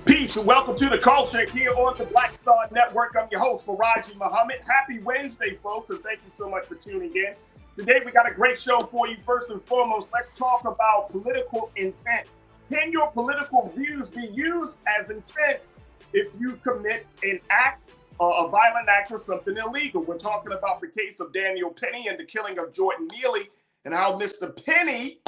Peace and welcome to the culture here on the Black Star Network. I'm your host, Faraji Muhammad. Happy Wednesday, folks, and thank you so much for tuning in. Today, we got a great show for you. First and foremost, let's talk about political intent. Can your political views be used as intent if you commit an act, a violent act, or something illegal? We're talking about the case of Daniel Penny and the killing of Jordan Neely and how Mr. Penny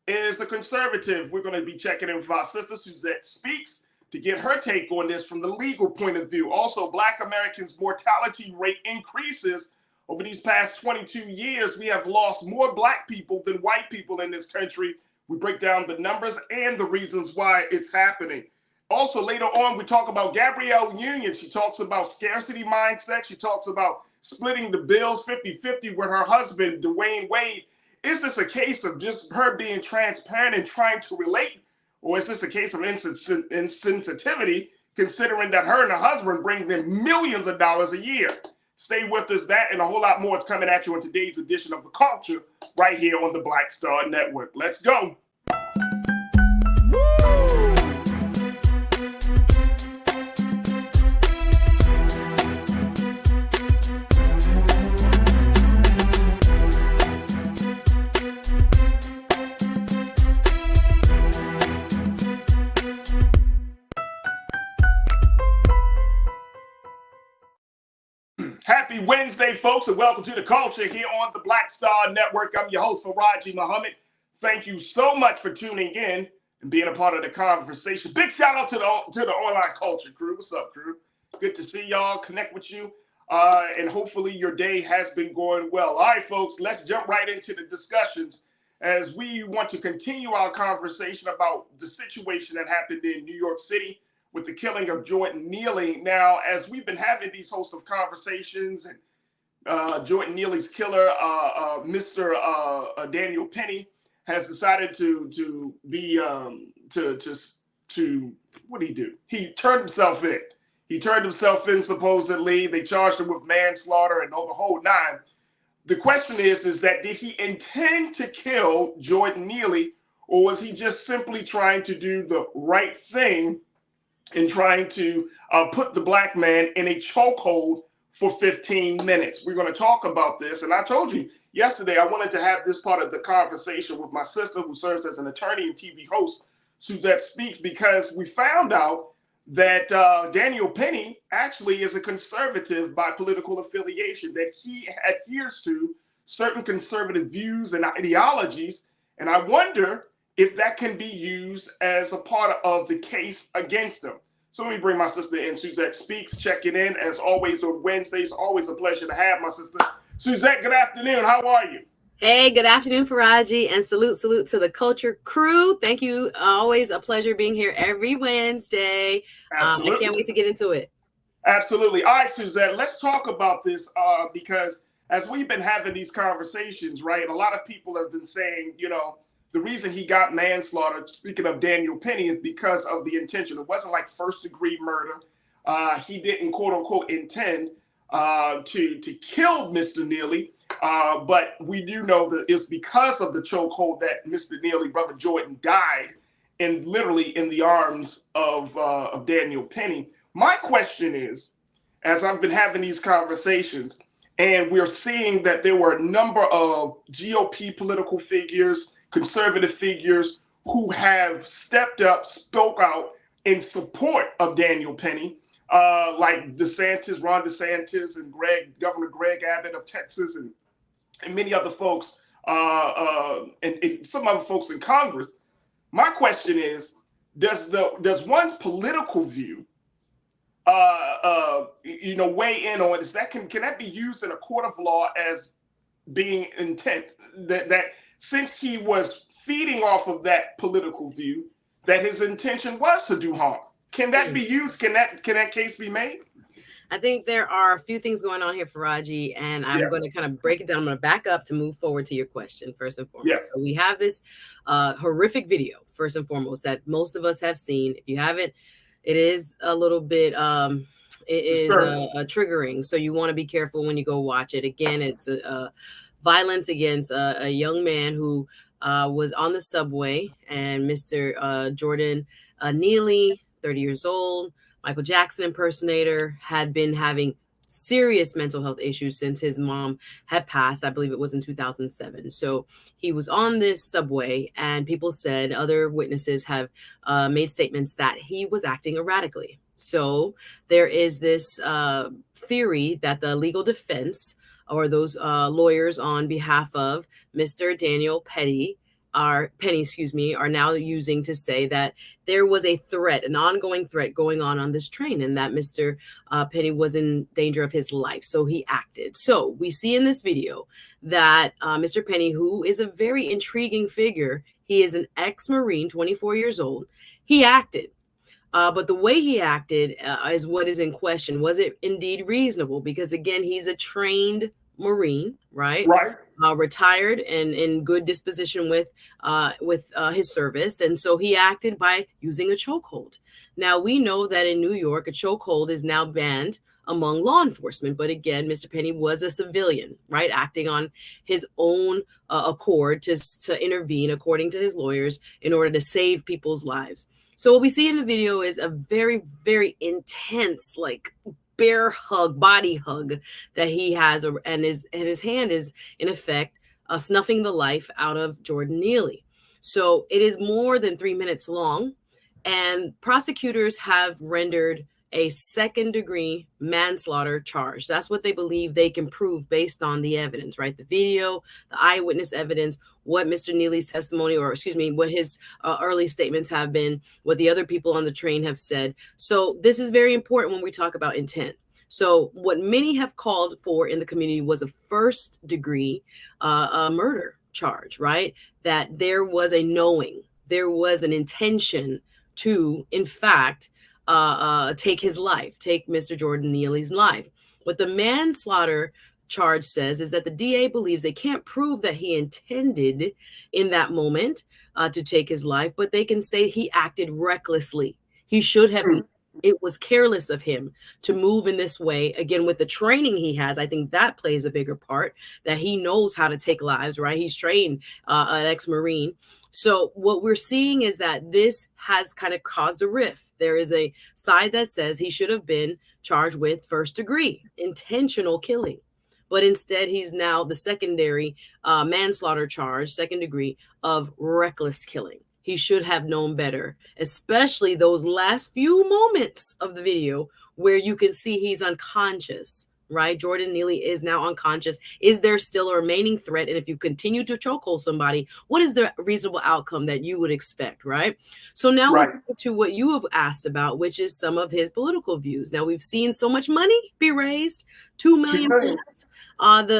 is a conservative. We're going to be checking in with our sister, Suzette Speaks, to get her take on this from the legal point of view. Also, Black Americans' mortality rate increases. Over these past 22 years, we have lost more Black people than white people in this country. We break down the numbers and the reasons why it's happening. Also, later on, we talk about Gabrielle Union. She talks about scarcity mindset. She talks about splitting the bills 50-50 with her husband, DWade. Is this a case of just her being transparent and trying to relate? Or is this a case of insensitivity, considering that her and her husband brings in millions of dollars a year? Stay with us. That and a whole lot more is coming at you in today's edition of The Culture right here on the Black Star Network. Let's go. Happy Wednesday, folks, and welcome to the culture here on the Black Star Network. I'm your host, Faraji Muhammad. Thank you so much for tuning in and being a part of the conversation. Big shout out to the online culture crew. What's up, crew? Good to see y'all, connect with you, and hopefully your day has been going well. All right, folks, let's jump right into the discussions as we want to continue our conversation about the situation that happened in New York City with the killing of Jordan Neely. Now, as we've been having these host of conversations, and Jordan Neely's killer, Mr. Daniel Penny, has decided to what did he do? He turned himself in. He turned himself in, supposedly. They charged him with manslaughter and the whole nine. The question is that did he intend to kill Jordan Neely, or was he just simply trying to do the right thing and trying to put the Black man in a chokehold for 15 minutes. We're going to talk about this. And I told you yesterday I wanted to have this part of the conversation with my sister, who serves as an attorney and TV host, Suzette Speaks, because we found out that Daniel Penny actually is a conservative by political affiliation, that he adheres to certain conservative views and ideologies. And I wonder if that can be used as a part of the case against him. So let me bring my sister in. Suzette Speaks, checking in as always on Wednesdays. Always a pleasure to have my sister. Suzette, good afternoon. How are you? Hey, good afternoon, Faraji, and salute to the culture crew. Thank you. Always a pleasure being here every Wednesday. I can't wait to get into it. Absolutely. All right, Suzette, let's talk about this because as we've been having these conversations, right, a lot of people have been saying, the reason he got manslaughter, speaking of Daniel Penny, is because of the intention. It wasn't like first-degree murder. He didn't, quote-unquote, intend to kill Mr. Neely. But we do know that it's because of the chokehold that Mr. Neely, brother Jordan, died literally in the arms of Daniel Penny. My question is, as I've been having these conversations, and we're seeing that there were a number of GOP political figures, conservative figures who have stepped up, spoke out in support of Daniel Penny, like Ron DeSantis and Governor Greg Abbott of Texas, and many other folks, and some other folks in Congress. My question is, does one's political view weigh in on this? Can that be used in a court of law as being intent that since he was feeding off of that political view, that his intention was to do harm? Can that be used? Can that case be made? I think there are a few things going on here, Faraji, and I'm going to kind of break it down. I'm going to back up to move forward to your question, first and foremost. So we have this horrific video, first and foremost, that most of us have seen. If you haven't, it is a little bit triggering. So you want to be careful when you go watch it. Again, it's violence against a young man who was on the subway, and Mr. Jordan Neely 30 years old, Michael Jackson impersonator, had been having serious mental health issues since his mom had passed. I believe it was in 2007. So he was on this subway, and people said, other witnesses have made statements that he was acting erratically. So there is this theory that the legal defense, or those lawyers on behalf of Mr. Daniel Penny, are now using to say that there was a threat, an ongoing threat going on this train, and that Mr. Penny was in danger of his life. So he acted. So we see in this video that Mr. Penny, who is a very intriguing figure, he is an ex-Marine, 24 years old, he acted. But the way he acted is what is in question. Was it indeed reasonable? Because again, he's a trained Marine, right? Right. Retired and in good disposition with his service, and so he acted by using a chokehold. Now we know that in New York, a chokehold is now banned among law enforcement. But again, Mr. Penny was a civilian, right, acting on his own accord to intervene, according to his lawyers, in order to save people's lives. So what we see in the video is a very, very intense, like, bear hug, body hug that he has, and his hand is in effect snuffing the life out of Jordan Neely. So it is more than 3 minutes long, and prosecutors have rendered a second-degree manslaughter charge. That's what they believe they can prove based on the evidence, right? The video, the eyewitness evidence, what Mr. Neely's testimony, or excuse me, what his early statements have been, what the other people on the train have said. So this is very important when we talk about intent. So what many have called for in the community was a first-degree murder charge, right? That there was a knowing, there was an intention to, in fact, take his life, take Mr. Jordan Neely's life. What the manslaughter charge says is that the DA believes they can't prove that he intended in that moment to take his life, but they can say he acted recklessly. He should have. It was careless of him to move in this way. Again, with the training he has, I think that plays a bigger part, that he knows how to take lives, right? He's trained an ex-Marine. So what we're seeing is that this has kind of caused a rift. There is a side that says he should have been charged with first degree intentional killing, but instead he's now the secondary manslaughter charge, second degree, of reckless killing. He should have known better, especially those last few moments of the video where you can see he's unconscious, right? Jordan Neely is now unconscious. Is there still a remaining threat? And if you continue to chokehold somebody, what is the reasonable outcome that you would expect, right? So now we'll go to what you have asked about, which is some of his political views. Now we've seen so much money be raised, $2 million plus.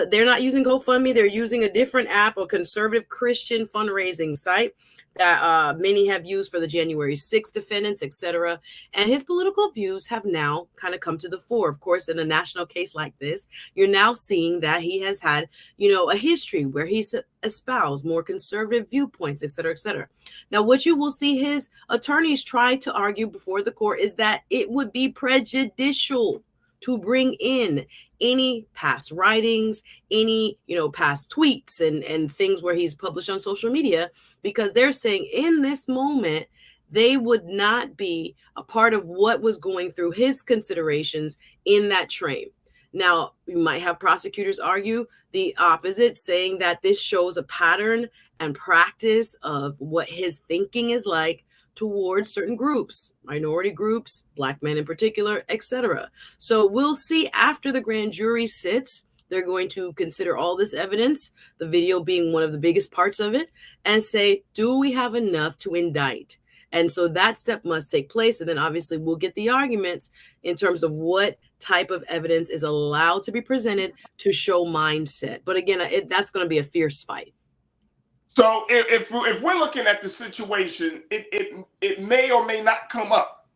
They're not using GoFundMe. They're using a different app, a conservative Christian fundraising site that many have used for the January 6th defendants, etc. And his political views have now kind of come to the fore. Of course, in a national case like this, you're now seeing that he has had, a history where he's espoused more conservative viewpoints, etc., etc. Now, what you will see his attorneys try to argue before the court is that it would be prejudicial to bring in any past writings, any, past tweets and things where he's published on social media, because they're saying in this moment, they would not be a part of what was going through his considerations in that train. Now, you might have prosecutors argue the opposite, saying that this shows a pattern and practice of what his thinking is like towards certain groups, minority groups, Black men in particular, etc. So we'll see after the grand jury sits. They're going to consider all this evidence, the video being one of the biggest parts of it, and say, do we have enough to indict? And so that step must take place. And then obviously we'll get the arguments in terms of what type of evidence is allowed to be presented to show mindset. But again, that's going to be a fierce fight. So if we're looking at the situation, it may or may not come up.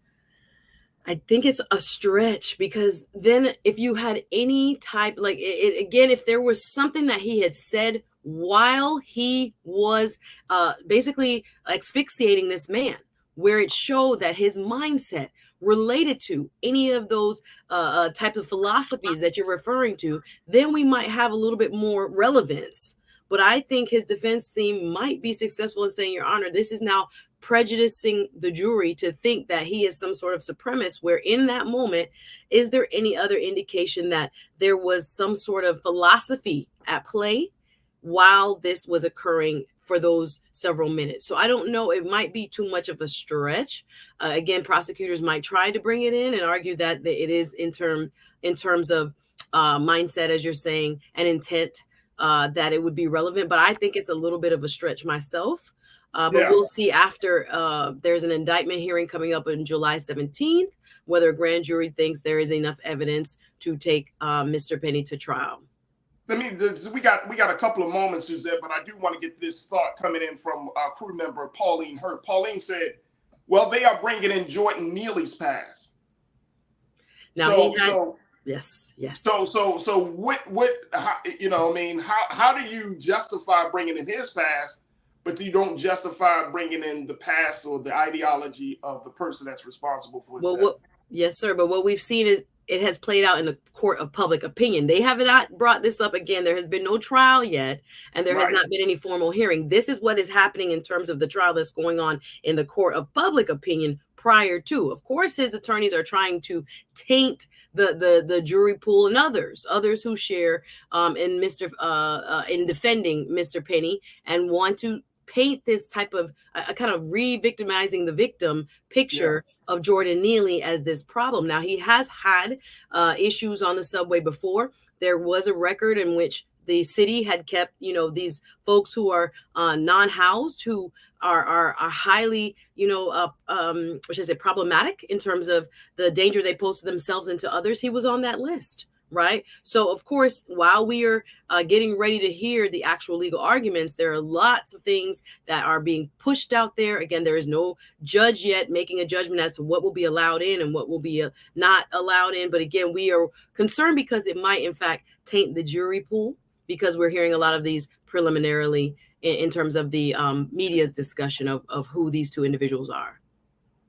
I think it's a stretch, because then if you had any type, like again, if there was something that he had said while he was basically asphyxiating this man, where it showed that his mindset related to any of those type of philosophies that you're referring to, then we might have a little bit more relevance. But I think his defense team might be successful in saying, Your Honor, this is now prejudicing the jury to think that he is some sort of supremacist, where in that moment, is there any other indication that there was some sort of philosophy at play while this was occurring for those several minutes? So I don't know. It might be too much of a stretch. Again, prosecutors might try to bring it in and argue that it is in terms of mindset, as you're saying, and intent, that it would be relevant. But I think it's a little bit of a stretch myself. But we'll see after there's an indictment hearing coming up on July 17th, whether a grand jury thinks there is enough evidence to take Mr. Penny to trial. We got a couple of moments, Suzette, but I do want to get this thought coming in from our crew member, Pauline Hurt. Pauline said, well, they are bringing in Jordan Neely's past. Now, yes. So what, how do you justify bringing in his past, but you don't justify bringing in the past or the ideology of the person that's responsible for it? Yes, sir. But what we've seen is it has played out in the court of public opinion. They have not brought this up again. There has been no trial yet, and there has not been any formal hearing. This is what is happening in terms of the trial that's going on in the court of public opinion prior to. Of course, his attorneys are trying to taint the jury pool and others who share in defending Mr. Penny and want to paint this type of kind of re-victimizing the victim picture of Jordan Neely as this problem. Now, he has had issues on the subway before. There was a record in which the city had kept, these folks who are non-housed, who are highly, problematic in terms of the danger they pose to themselves and to others. He was on that list. Right. So, of course, while we are getting ready to hear the actual legal arguments, there are lots of things that are being pushed out there. Again, there is no judge yet making a judgment as to what will be allowed in and what will be not allowed in. But again, we are concerned because it might, in fact, taint the jury pool, because we're hearing a lot of these preliminarily in terms of the media's discussion of who these two individuals are.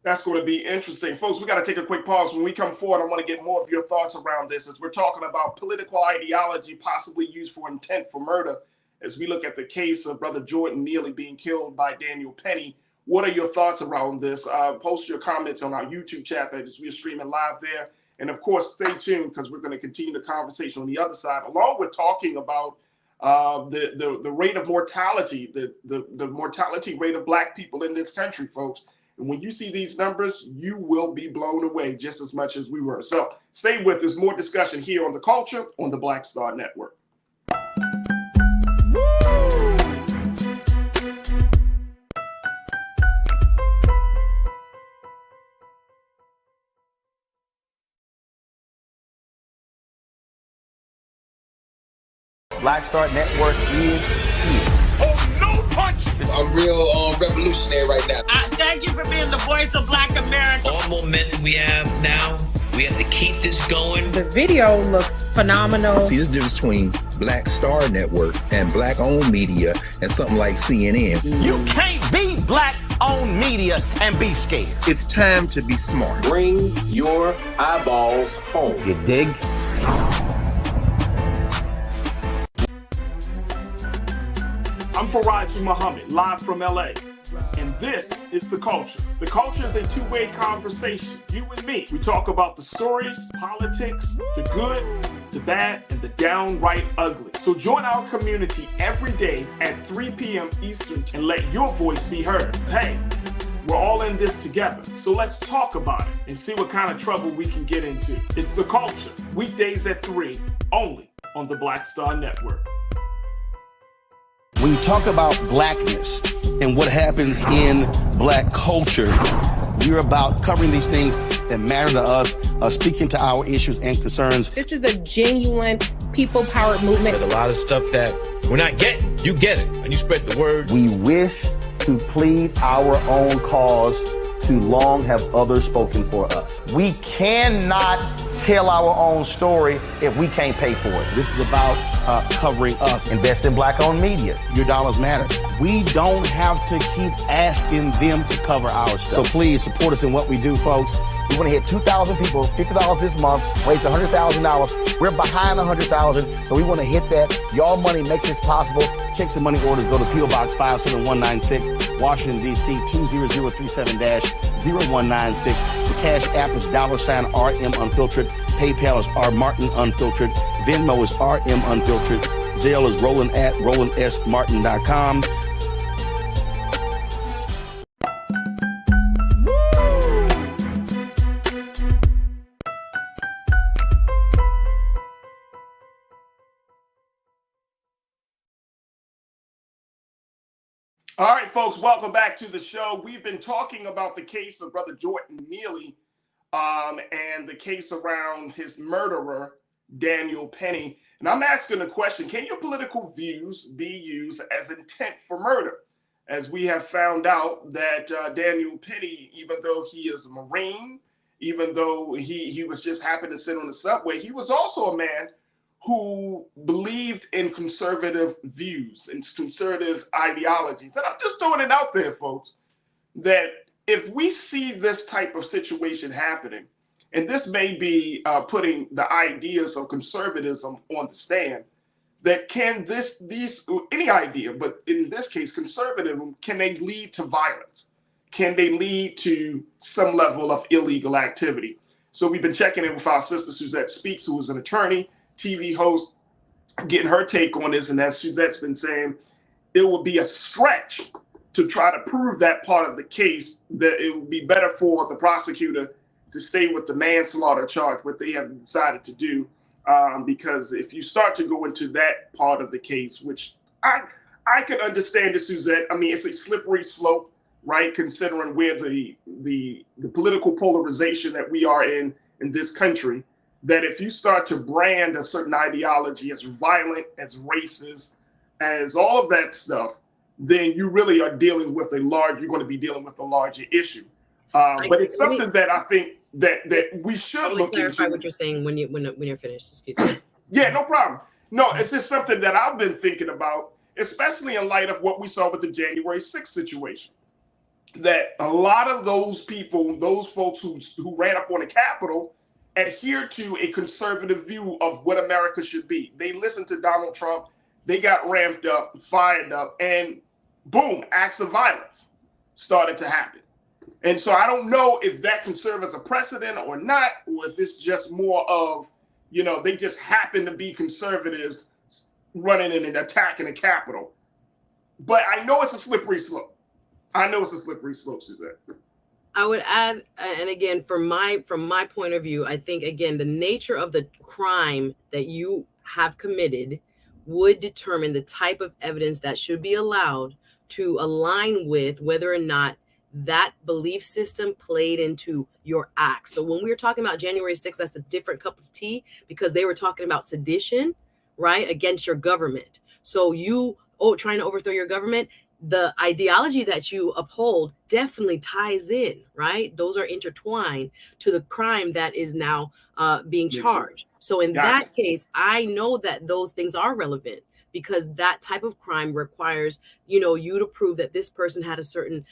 That's going to be interesting. Folks, we got to take a quick pause. When we come forward, I want to get more of your thoughts around this as we're talking about political ideology possibly used for intent for murder. As we look at the case of Brother Jordan Neely being killed by Daniel Penny, what are your thoughts around this? Post your comments on our YouTube chat as we're streaming live there. And of course, stay tuned because we're going to continue the conversation on the other side, along with talking about the rate of mortality, the mortality rate of Black people in this country, folks. And when you see these numbers, you will be blown away just as much as we were. So stay with us. More discussion here on The Culture on the Black Star Network. Black Star Network is here. Oh, no punch! I'm real revolutionary right now. Thank you for being the voice of Black America. All momentum we have now, we have to keep this going. The video looks phenomenal. See, there's a difference between Black Star Network and Black-owned media and something like CNN. You can't be Black-owned media and be scared. It's time to be smart. Bring your eyeballs home. You dig? I'm Faraji Muhammad, live from LA. And this is The Culture. The Culture is a two-way conversation. You and me. We talk about the stories, politics, the good, the bad, and the downright ugly. So join our community every day at 3 p.m. Eastern and let your voice be heard. Hey, we're all in this together. So let's talk about it and see what kind of trouble we can get into. It's The Culture, weekdays at 3, only on the Black Star Network. When you talk about blackness and what happens in Black culture, we're about covering these things that matter to us, speaking to our issues and concerns. This is a genuine people-powered movement. There's a lot of stuff that we're not getting. You get it, and you spread the word. We wish to plead our own cause. Too long have others spoken for us. We cannot tell our own story if we can't pay for it. This is about covering us. Invest in black-owned media. Your dollars matter. We don't have to keep asking them to cover our stuff. So please support us in what we do, folks. We want to hit 2,000 people, $50 this month, raise $100,000. We're behind 100,000, so we want to hit that. Your money makes this possible. Check some money orders. Go to P.O. Box 57196, Washington, D.C. 20037-0196. The Cash App is $RM Unfiltered. PayPal is R Martin Unfiltered. Venmo is RM Unfiltered. Zelle is Roland@RolandSMartin.com. All right, folks, welcome back to the show. We've been talking about the case of Brother Jordan Neely and the case around his murderer, Daniel Penny. And I'm asking the question, can your political views be used as intent for murder? As we have found out that Daniel Penny, even though he is a Marine, even though he was just happened to sit on the subway, he was also a man who believed in conservative views and conservative ideologies. And I'm just throwing it out there, folks, that if we see this type of situation happening, and this may be putting the ideas of conservatism on the stand, that can any idea, but in this case, conservatism, can they lead to violence? Can they lead to some level of illegal activity? So we've been checking in with our sister Suzette Speaks, who is an attorney, TV host, getting her take on this. And as Suzette's been saying, it would be a stretch to try to prove that part of the case, that it would be better for the prosecutor to stay with the manslaughter charge, what they have decided to do. Because if you start to go into that part of the case, which I can understand it, Suzette, I mean, it's a slippery slope, right? Considering where the political polarization that we are in this country, that if you start to brand a certain ideology as violent, as racist, as all of that stuff, then you really are dealing with you're going to be dealing with a larger issue. But it's something that I think that we should look into. Clarify what you're saying when you're finished. Excuse me. Yeah, no problem. No, it's just something that I've been thinking about, especially in light of what we saw with the January 6th situation. That a lot of those people, those folks who ran up on the Capitol, adhere to a conservative view of what America should be. They listened to Donald Trump, they got ramped up, fired up, and boom, acts of violence started to happen. And so I don't know if that can serve as a precedent or not, or if it's just more of, they just happen to be conservatives running in and attacking the Capitol. But I know it's a slippery slope. Suzette. I would add, and again, from my point of view, I think, again, the nature of the crime that you have committed would determine the type of evidence that should be allowed to align with whether or not that belief system played into your acts. So when we were talking about January 6th, that's a different cup of tea, because they were talking about sedition, right, against your government. So trying to overthrow your government, the ideology that you uphold definitely ties in, right? Those are intertwined to the crime that is now being charged. So in that case, I know that those things are relevant, because that type of crime requires, you to prove that this person had a certain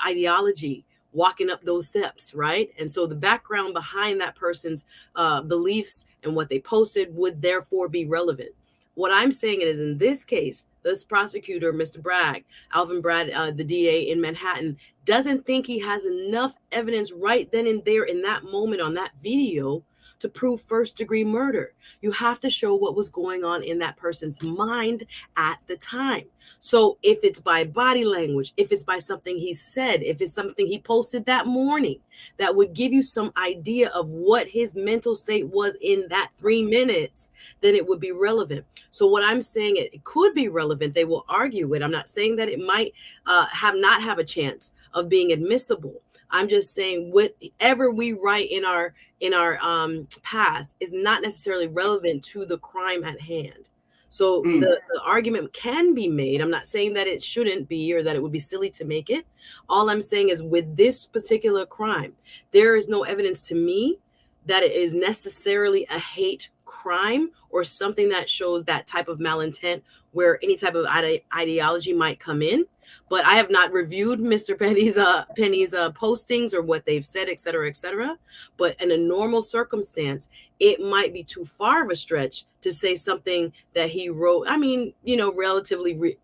ideology walking up those steps, right? And so the background behind that person's beliefs and what they posted would therefore be relevant. What I'm saying is, in this case, this prosecutor, Mr. Alvin Bragg, the DA in Manhattan, doesn't think he has enough evidence right then and there in that moment on that video to prove first-degree murder. You have to show what was going on in that person's mind at the time. So if it's by body language, if it's by something he said, if it's something he posted that morning, that would give you some idea of what his mental state was in that 3 minutes, then it would be relevant. So what I'm saying, it could be relevant. They will argue it. I'm not saying that it might not have a chance of being admissible. I'm just saying whatever we write in our past is not necessarily relevant to the crime at hand. So the argument can be made. I'm not saying that it shouldn't be, or that it would be silly to make it. All I'm saying is, with this particular crime, there is no evidence to me that it is necessarily a hate crime or something that shows that type of malintent where any type of ideology might come in. But I have not reviewed Mr. Penny's postings or what they've said, et cetera, et cetera. But in a normal circumstance, it might be too far of a stretch to say something that he wrote. I mean, relatively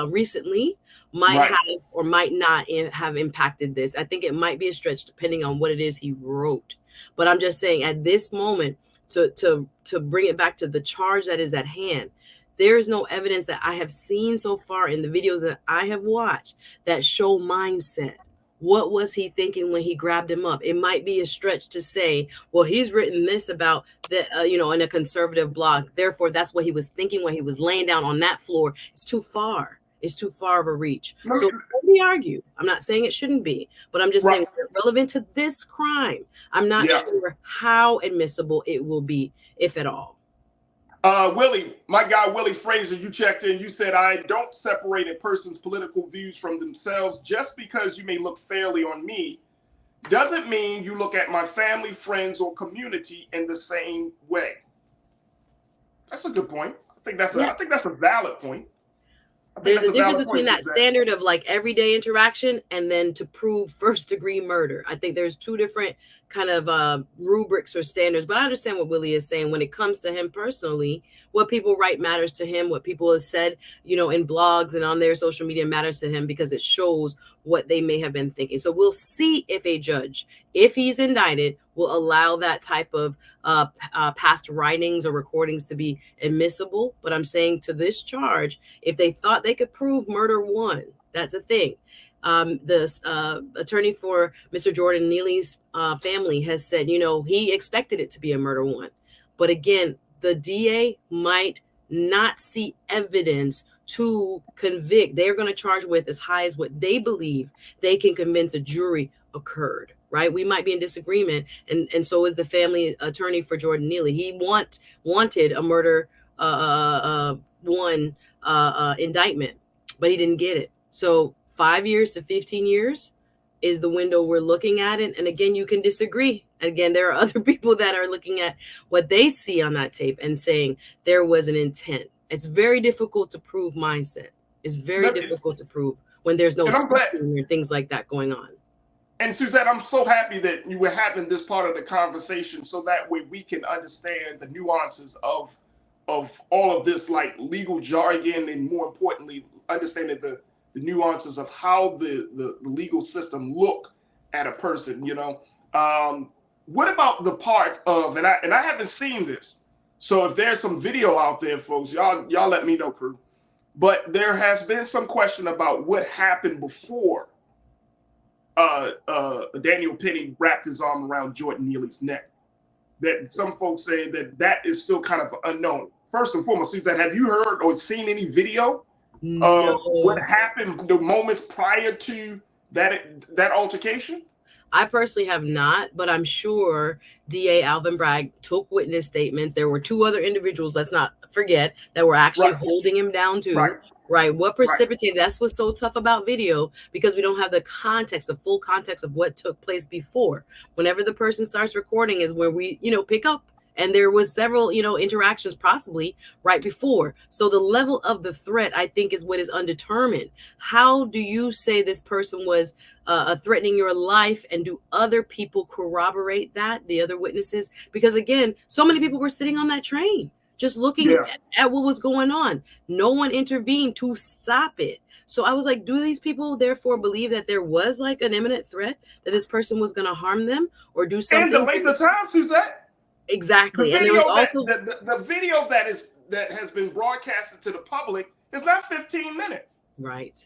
recently might have or might not have impacted this. I think it might be a stretch depending on what it is he wrote. But I'm just saying at this moment, to bring it back to the charge that is at hand, there is no evidence that I have seen so far in the videos that I have watched that show mindset. What was he thinking when he grabbed him up? It might be a stretch to say, well, he's written this about the, in a conservative blog. Therefore, that's what he was thinking when he was laying down on that floor. It's too far. It's too far of a reach. So let me argue. I'm not saying it shouldn't be, but I'm just saying relevant to this crime. I'm not sure how admissible it will be, if at all. Willie, my guy, Willie Fraser, you checked in. You said, I don't separate a person's political views from themselves. Just because you may look fairly on me doesn't mean you look at my family, friends, or community in the same way. That's a good point. I think that's a valid point. There's a difference between that standard of like everyday interaction and then to prove first-degree murder. I think there's two different kind of rubrics or standards, but I understand what Willie is saying when it comes to him personally. What people write matters to him. What people have said, in blogs and on their social media matters to him because it shows what they may have been thinking. So we'll see if a judge, if he's indicted, will allow that type of past writings or recordings to be admissible. But I'm saying to this charge, if they thought they could prove murder one, that's a thing. The attorney for Mr. Jordan Neely's family has said, he expected it to be a murder one. But again, the DA might not see evidence to convict. They're going to charge with as high as what they believe they can convince a jury occurred, right? We might be in disagreement. And so is the family attorney for Jordan Neely. He wanted a murder one indictment, but he didn't get it. So 5 years to 15 years is the window we're looking at it. And again, you can disagree. Again, there are other people that are looking at what they see on that tape and saying there was an intent. It's very difficult to prove mindset. It's very difficult to prove when there's no speaking or things like that going on. And Suzette, I'm so happy that you were having this part of the conversation so that way we can understand the nuances of all of this, like legal jargon, and more importantly, understanding the nuances of how the legal system look at a person, What about the part of, and I haven't seen this, so if there's some video out there, folks, y'all let me know, crew. But there has been some question about what happened before Daniel Penny wrapped his arm around Jordan Neely's neck. That some folks say that is still kind of unknown. First and foremost, Suzette, have you heard or seen any video of what happened the moments prior to that altercation? I personally have not, but I'm sure DA Alvin Bragg took witness statements. There were two other individuals, let's not forget, that were actually holding him down too. Right. What precipitated, that's what's so tough about video, because we don't have the context, the full context of what took place before. Whenever the person starts recording is where we, pick up. And there was several, interactions possibly right before. So the level of the threat, I think, is what is undetermined. How do you say this person was threatening your life? And do other people corroborate that, the other witnesses? Because, again, so many people were sitting on that train just looking at what was going on. No one intervened to stop it. So I was like, do these people therefore believe that there was like an imminent threat that this person was going to harm them or do something? And delay the time, Suzette. Exactly. And there was also the video that has been broadcasted to the public is not 15 minutes. Right.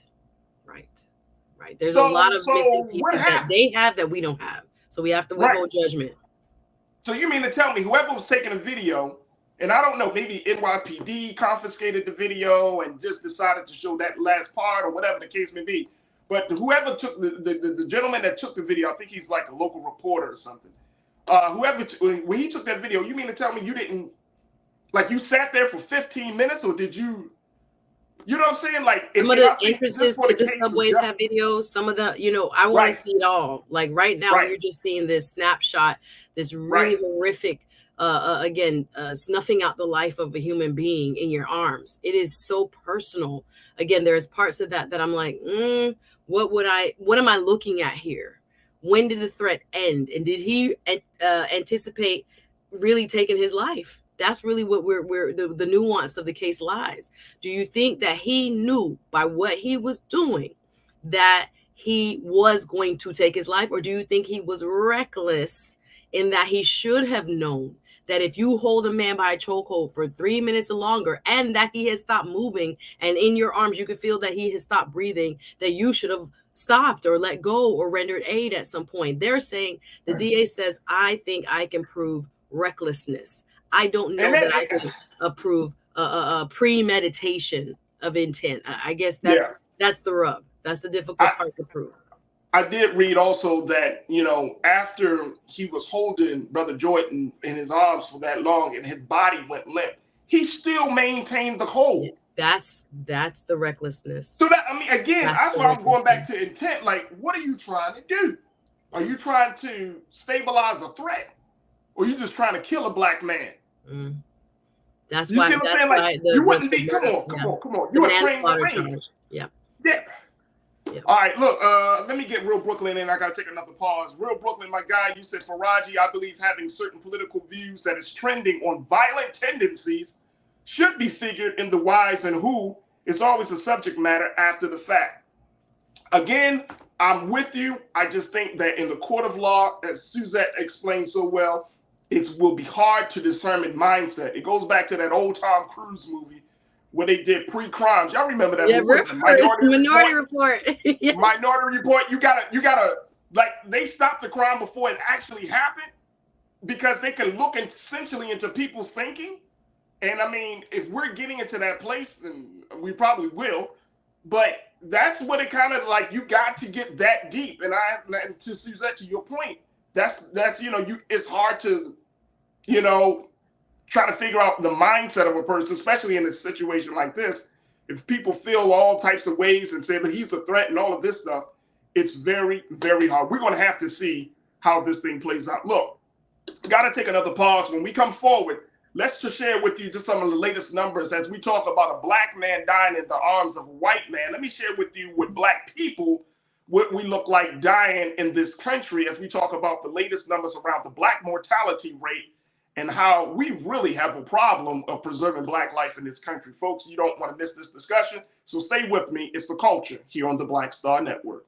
There's a lot of missing pieces that they have that we don't have. So we have to withhold judgment. So you mean to tell me whoever was taking a video, and I don't know, maybe NYPD confiscated the video and just decided to show that last part or whatever the case may be. But whoever took the gentleman that took the video, I think he's like a local reporter or something. When he took that video, you mean to tell me you didn't, like, you sat there for 15 minutes, or did you You know what I'm saying? Like some of the entrances to the subways have videos. Some of the, I want to see it all. Like right now, you're just seeing this snapshot, this really horrific, snuffing out the life of a human being in your arms. It is so personal. Again, there's parts of that I'm like, what am I looking at here? When did the threat end? And did he anticipate really taking his life? That's really what the nuance of the case lies. Do you think that he knew by what he was doing that he was going to take his life? Or do you think he was reckless in that he should have known that if you hold a man by a chokehold for 3 minutes or longer and that he has stopped moving and in your arms you could feel that he has stopped breathing, that you should have stopped or let go or rendered aid at some point? They're saying, the DA says, I think I can prove recklessness. I don't know that I can approve a premeditation of intent. I guess that's the rub. That's the difficult part to prove. I did read also that, after he was holding Brother Jordan in his arms for that long and his body went limp, he still maintained the hold. That's the recklessness. So that's why I'm going back to intent. Like, what are you trying to do? Are you trying to stabilize a threat? Or are you just trying to kill a black man? That's you why. See what I'm saying? Like, you wouldn't be. Come on. You are trained range. Yeah. All right, look. Let me get Real Brooklyn in. I gotta take another pause. Real Brooklyn, my guy. You said Faraji, I believe having certain political views that is trending on violent tendencies should be figured in the whys and who. It's always a subject matter after the fact. Again, I'm with you. I just think that in the court of law, as Suzette explained so well, it will be hard to determine mindset. It goes back to that old Tom Cruise movie where they did pre-crimes. Y'all remember that? Yeah, Minority Report. Yes. Minority Report. You gotta like, they stopped the crime before it actually happened because they can look essentially into people's thinking. And I mean, if we're getting into that place, then we probably will. But that's what it kind of like. You got to get that deep. And to Suzette, to your point, that's it's hard to, try to figure out the mindset of a person, especially in a situation like this. If people feel all types of ways and say that he's a threat and all of this stuff, it's very, very hard. We're going to have to see how this thing plays out. Look, got to take another pause. When we come forward, let's just share with you just some of the latest numbers as we talk about a black man dying in the arms of a white man. Let me share with you what black people, what we look like dying in this country as we talk about the latest numbers around the black mortality rate and how we really have a problem of preserving black life in this country. Folks, you don't want to miss this discussion, so stay with me. It's The Culture here on the Black Star Network.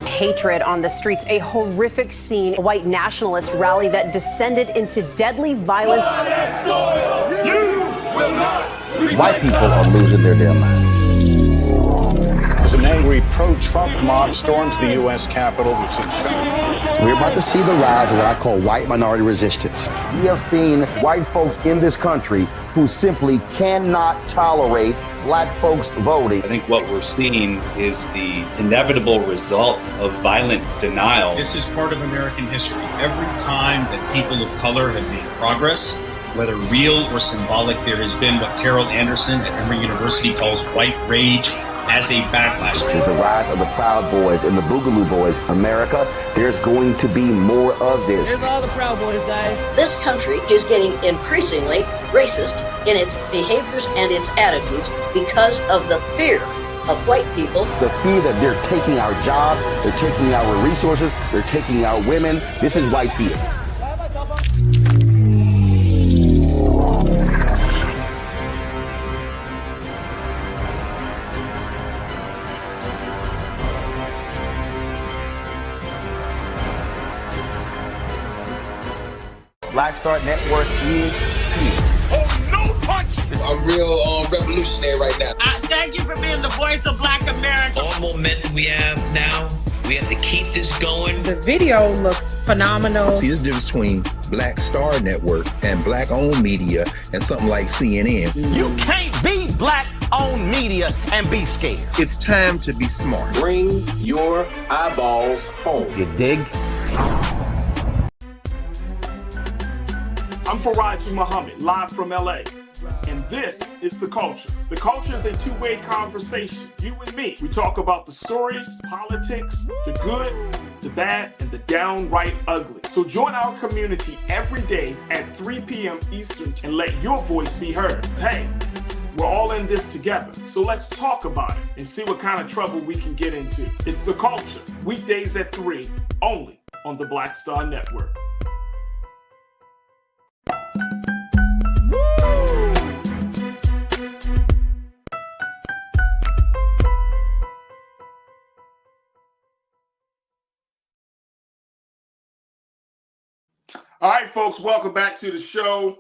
Hatred on the streets, a horrific scene, a white nationalist rally that descended into deadly violence. White people are losing their damn minds. As an angry pro-Trump mob storms the U.S. Capitol, we're about to see the rise of what I call white minority resistance. We have seen white folks in this country who simply cannot tolerate black folks voting. I think what we're seeing is the inevitable result of violent denial. This is part of American history. Every time that people of color have made progress, whether real or symbolic, there has been what Carol Anderson at Emory University calls white rage as a backlash. This is the rise of the Proud Boys and the Boogaloo Boys. America, there's going to be more of this. Here's all the Proud Boys, guys. This country is getting increasingly racist in its behaviors and its attitudes because of the fear of white people. The fear that they're taking our jobs, they're taking our resources, they're taking our women. This is white fear. Black Star Network is here. Oh, no punch! I'm real revolutionary right now. Thank you for being the voice of Black America. All momentum we have now, we have to keep this going. The video looks phenomenal. See, there's a difference between Black Star Network and black-owned media and something like CNN. You can't be black own media and be scared. It's time to be smart. Bring your eyeballs home. You dig? I'm Faraji Muhammad, live from LA. And this is The Culture. The Culture is a two-way conversation. You and me. We talk about the stories, politics, the good, the bad, and the downright ugly. So join our community every day at 3 p.m. Eastern and let your voice be heard. Hey, we're all in this together. So let's talk about it and see what kind of trouble we can get into. It's The Culture, weekdays at 3, only on the Black Star Network. All right, folks, welcome back to the show.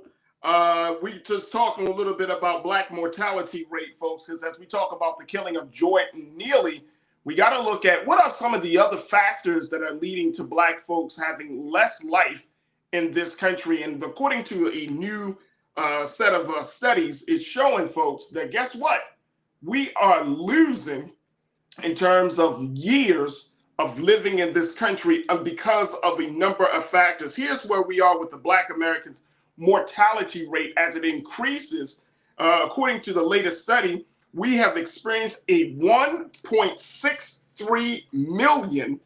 We just talking a little bit about Black mortality rate, folks, because as we talk about the killing of Jordan Neely, we got to look at what are some of the other factors that are leading to Black folks having less life in this country. And according to a new set of studies, it's showing, folks, that guess what? We are losing in terms of years of living in this country because of a number of factors. Here's where we are with the Black Americans' mortality rate as it increases. According to the latest study, we have experienced a 1.63 million,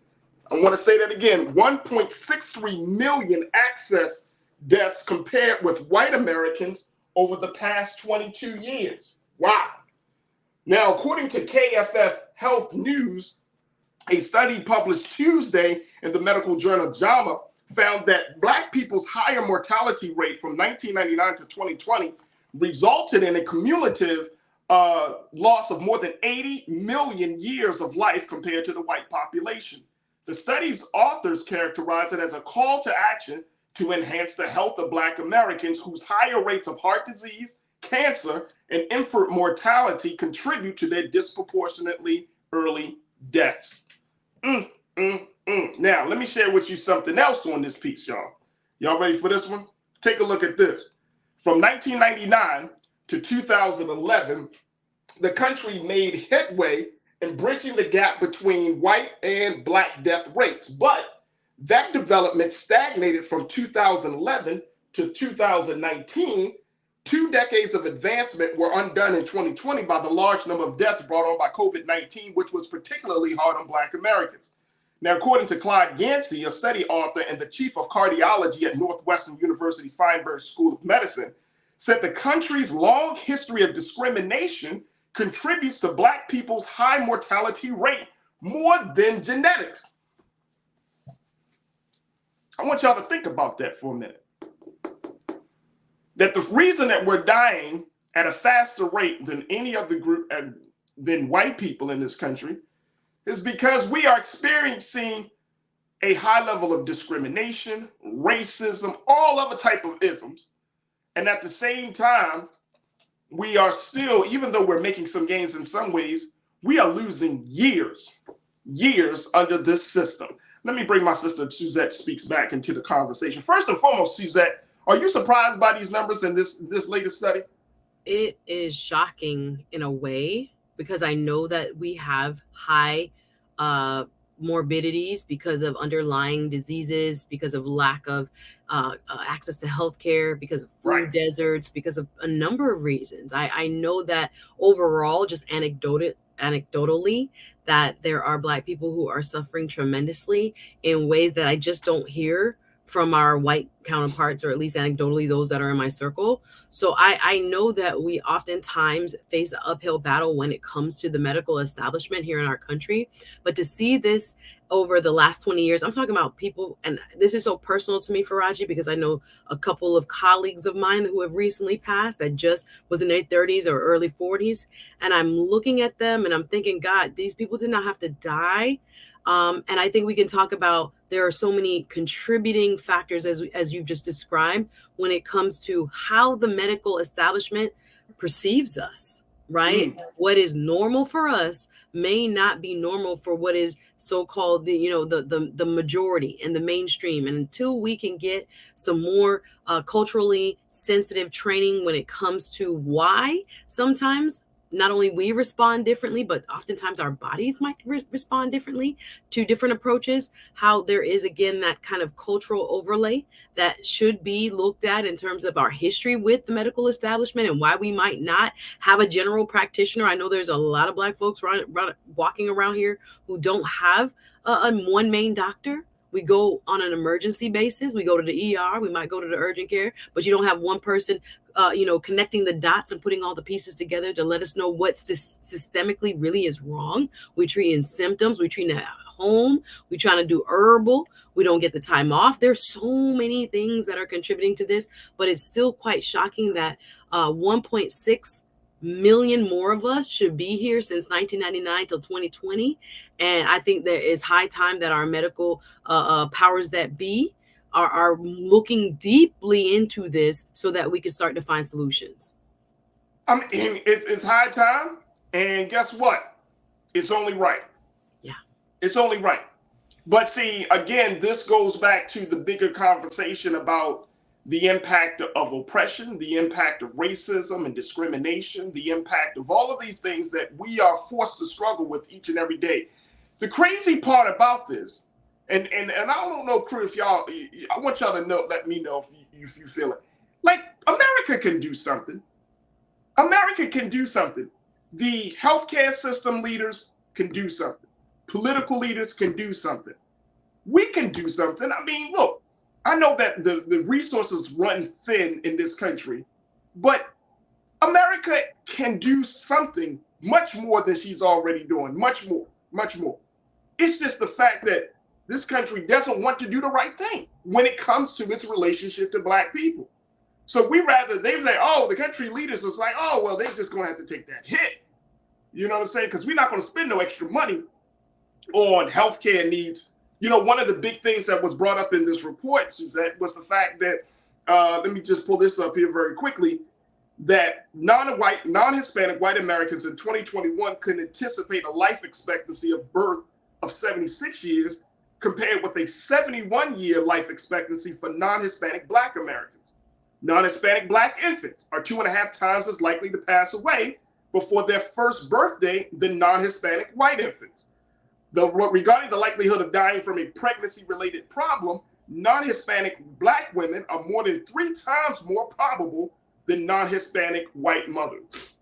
I want to say that again, 1.63 million excess deaths compared with white Americans over the past 22 years. Wow. Now, according to KFF Health News, a study published Tuesday in the medical journal JAMA found that Black people's higher mortality rate from 1999 to 2020 resulted in a cumulative loss of more than 80 million years of life compared to the white population. The study's authors characterize it as a call to action to enhance the health of Black Americans whose higher rates of heart disease, cancer, and infant mortality contribute to their disproportionately early deaths. Now, let me share with you something else on this piece, y'all. Y'all ready for this one? Take a look at this. From 1999 to 2011, the country made headway in bridging the gap between white and Black death rates. But that development stagnated from 2011 to 2019. 2 decades of advancement were undone in 2020 by the large number of deaths brought on by COVID-19, which was particularly hard on Black Americans. Now, according to Clyde Yancey, a study author and the chief of cardiology at Northwestern University's Feinberg School of Medicine, said the country's long history of discrimination contributes to Black people's high mortality rate more than genetics. I want y'all to think about that for a minute. That the reason that we're dying at a faster rate than any other group, than white people in this country, is because we are experiencing a high level of discrimination, racism, all other type of isms. And at the same time, we are still, even though we're making some gains in some ways, we are losing years under this system. Let me bring my sister Suzette Speaks back into the conversation. First and foremost, Suzette, are you surprised by these numbers in this latest study? It is shocking in a way because I know that we have high morbidities because of underlying diseases, because of lack of access to healthcare, because of food deserts, because of a number of reasons. I know that overall, just anecdotally, that there are Black people who are suffering tremendously in ways that I just don't hear from our white counterparts, or at least anecdotally those that are in my circle. So I know that we oftentimes face an uphill battle when it comes to the medical establishment here in our country. But to see this over the last 20 years, I'm talking about people, and this is so personal to me, Faraji, because I know a couple of colleagues of mine who have recently passed that just was in their 30s or early 40s. And I'm looking at them and I'm thinking, God, these people did not have to die. And I think we can talk about there are so many contributing factors, as you've just described, when it comes to how the medical establishment perceives us, right? What is normal for us may not be normal for what is so-called the majority and the mainstream. And until we can get some more culturally sensitive training when it comes to why sometimes not only we respond differently, but oftentimes our bodies might respond differently to different approaches, how there is, again, that kind of cultural overlay that should be looked at in terms of our history with the medical establishment and why we might not have a general practitioner. I know there's a lot of Black folks walking around here who don't have a one main doctor. We go on an emergency basis. We go to the ER. We might go to the urgent care, but you don't have one person, connecting the dots and putting all the pieces together to let us know what systemically really is wrong. We treat in symptoms. We treat at home. We trying to do herbal. We don't get the time off. There's so many things that are contributing to this, but it's still quite shocking that 1.6 million more of us should be here since 1999 till 2020. And I think there is high time that our medical powers that be are looking deeply into this so that we can start to find solutions. I mean, it's high time. And guess what? It's only right. Yeah. It's only right. But see, again, this goes back to the bigger conversation about the impact of oppression, the impact of racism and discrimination, the impact of all of these things that we are forced to struggle with each and every day. The crazy part about this, and I don't know, crew, if y'all, I want y'all to know, let me know if you feel it. Like, America can do something. America can do something. The healthcare system leaders can do something. Political leaders can do something. We can do something. I mean, look, I know that the resources run thin in this country, but America can do something much more than she's already doing. Much more, much more. It's just the fact that this country doesn't want to do the right thing when it comes to its relationship to Black people. So they say, oh, the country leaders is like, oh, well, they're just going to have to take that hit. You know what I'm saying? Because we're not going to spend no extra money on healthcare needs. You know, one of the big things that was brought up in this report was the fact that, let me just pull this up here very quickly, that non-Hispanic white Americans in 2021 could anticipate a life expectancy of birth of 76 years compared with a 71-year life expectancy for non-Hispanic Black Americans. Non-Hispanic Black infants are 2.5 times as likely to pass away before their first birthday than non-Hispanic white infants. Regarding the likelihood of dying from a pregnancy-related problem, non-Hispanic Black women are more than 3 times more probable than non-Hispanic white mothers.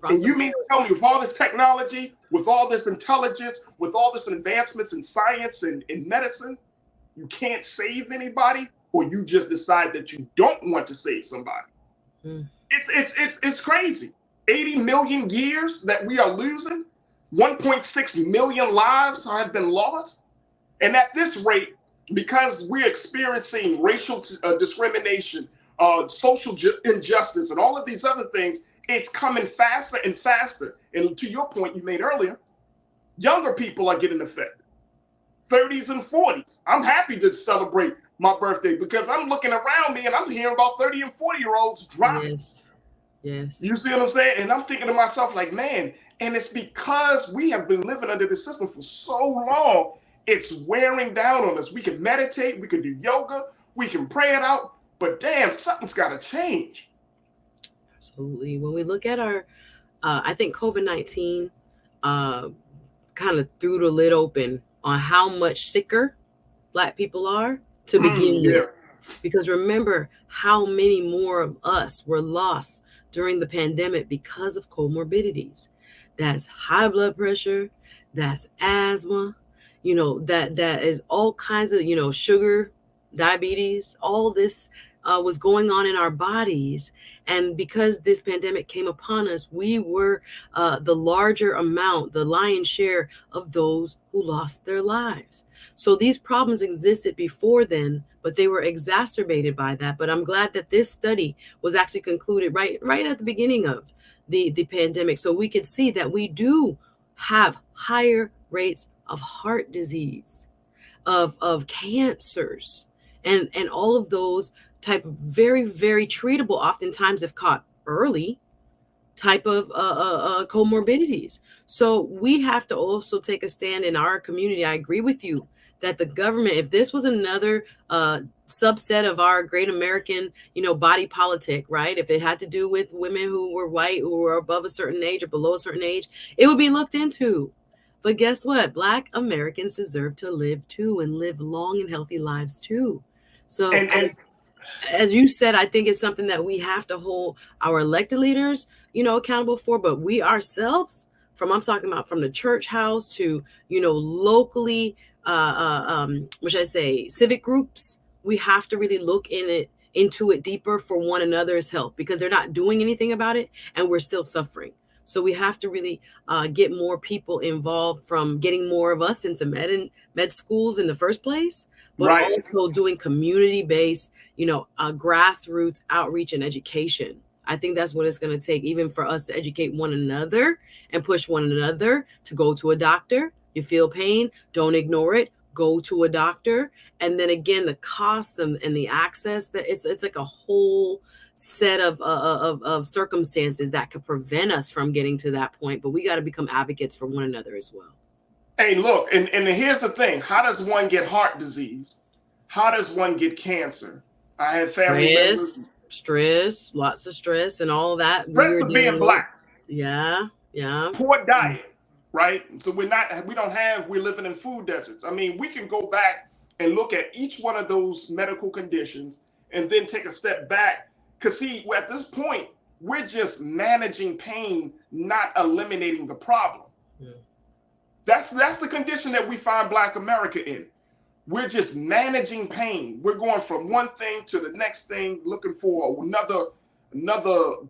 And you mean to tell me with all this technology, with all this intelligence, with all this advancements in science and in medicine, you can't save anybody, or you just decide that you don't want to save somebody? It's crazy. 80 million years that we are losing. 1.6 million lives have been lost. And at this rate, because we're experiencing racial discrimination, social injustice, and all of these other things, it's coming faster and faster. And to your point you made earlier, younger people are getting affected. 30s and 40s. I'm happy to celebrate my birthday because I'm looking around me and I'm hearing about 30 and 40-year-olds dropping. Yes. You see what I'm saying? And I'm thinking to myself, like, man, and it's because we have been living under the system for so long, it's wearing down on us. We can meditate, we can do yoga, we can pray it out, but damn, something's got to change. Absolutely. When we look at our, I think COVID-19 kind of threw the lid open on how much sicker Black people are to begin with. Because remember how many more of us were lost during the pandemic because of comorbidities. That's high blood pressure, that's asthma, that is all kinds of, sugar, diabetes, all this was going on in our bodies. And because this pandemic came upon us, we were the larger amount, the lion's share of those who lost their lives. So these problems existed before then, but they were exacerbated by that. But I'm glad that this study was actually concluded right at the beginning of the pandemic. So we could see that we do have higher rates of heart disease, of cancers, and all of those type of very, very treatable, oftentimes if caught early, type of comorbidities. So we have to also take a stand in our community. I agree with you that the government, if this was another subset of our great American, body politic, right? If it had to do with women who were white, who were above a certain age or below a certain age, it would be looked into. But guess what? Black Americans deserve to live too, and live long and healthy lives too. So as you said, I think it's something that we have to hold our elected leaders, accountable for, but we ourselves, I'm talking about from the church house to, locally, which I say civic groups, we have to really look into it deeper for one another's health, because they're not doing anything about it and we're still suffering. So we have to really get more people involved, from getting more of us into med schools in the first place, but also doing community-based, grassroots outreach and education. I think that's what it's going to take, even for us to educate one another and push one another to go to a doctor. You feel pain, don't ignore it. Go to a doctor. And then again, the cost and the access, that it's like a whole set of circumstances that could prevent us from getting to that point. But we got to become advocates for one another as well. Hey, look, and here's the thing. How does one get heart disease? How does one get cancer? I have family members. Stress, lots of stress and all that. Stress of being Black. Yeah. Poor diet, right? So we're living in food deserts. I mean, we can go back and look at each one of those medical conditions and then take a step back. Because see, at this point, we're just managing pain, not eliminating the problem. Yeah. That's the condition that we find Black America in. We're just managing pain. We're going from one thing to the next thing, looking for another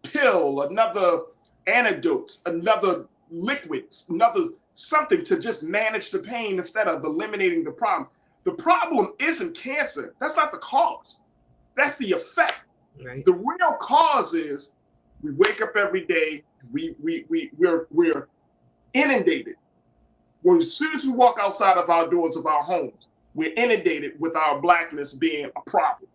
pill, another antidotes, another liquids, another something to just manage the pain instead of eliminating the problem. The problem isn't cancer. That's not the cause. That's the effect. Right. The real cause is we wake up every day. We're inundated. As soon as we walk outside of our doors of our homes, we're inundated with our Blackness being a problem.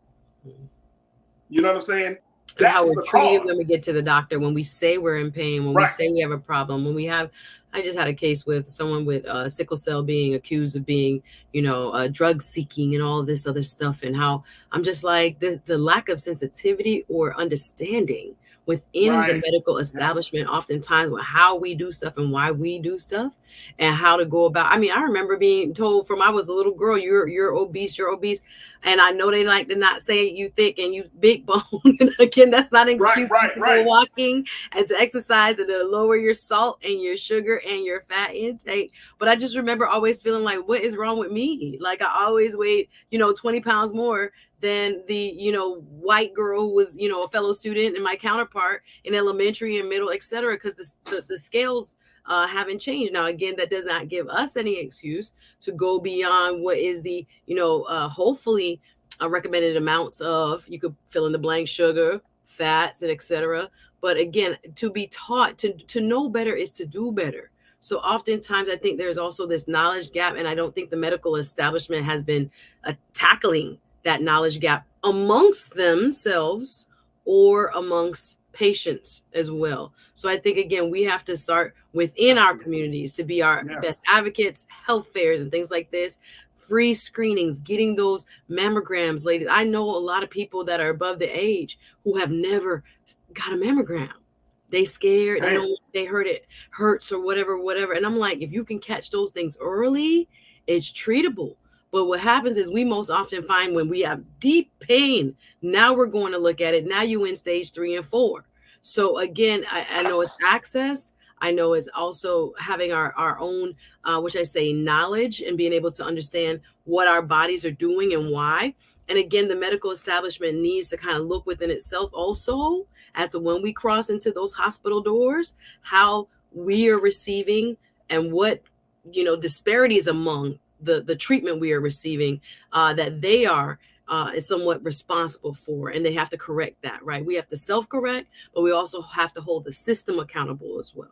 You know what I'm saying? That's how we're treated when we get to the doctor, when we say we're in pain, when we say we have a problem, I just had a case with someone with sickle cell being accused of being, drug seeking and all this other stuff, and how I'm just like the lack of sensitivity or understanding within the medical establishment, oftentimes with how we do stuff and why we do stuff and how to go about. I mean, I remember being told from I was a little girl, you're obese. And I know they like to not say you thick and you big bone. And again, that's not an excuse for walking and to exercise and to lower your salt and your sugar and your fat intake. But I just remember always feeling like, what is wrong with me? Like I always weighed, 20 pounds more than the, white girl who was, a fellow student and my counterpart in elementary and middle, et cetera, because the scales haven't changed. Now, again, that does not give us any excuse to go beyond what is the, hopefully recommended amounts of, you could fill in the blank, sugar, fats, and et cetera. But again, to be taught to know better is to do better. So oftentimes I think there's also this knowledge gap, and I don't think the medical establishment has been tackling that knowledge gap amongst themselves or amongst patients as well. So I think, again, we have to start within our communities to be our best advocates, health fairs and things like this, free screenings, getting those mammograms, ladies. I know a lot of people that are above the age who have never got a mammogram. They scared, they heard it hurts or whatever. And I'm like, if you can catch those things early, it's treatable. But what happens is we most often find when we have deep pain, now we're going to look at it. Now you in stage 3 and 4. So again, I know it's access. I know it's also having our own, which I say knowledge and being able to understand what our bodies are doing and why. And again, the medical establishment needs to kind of look within itself also as to when we cross into those hospital doors, how we are receiving and what, disparities among the treatment we are receiving that they are is somewhat responsible for, and they have to correct that, right? We have to self-correct, but we also have to hold the system accountable as well.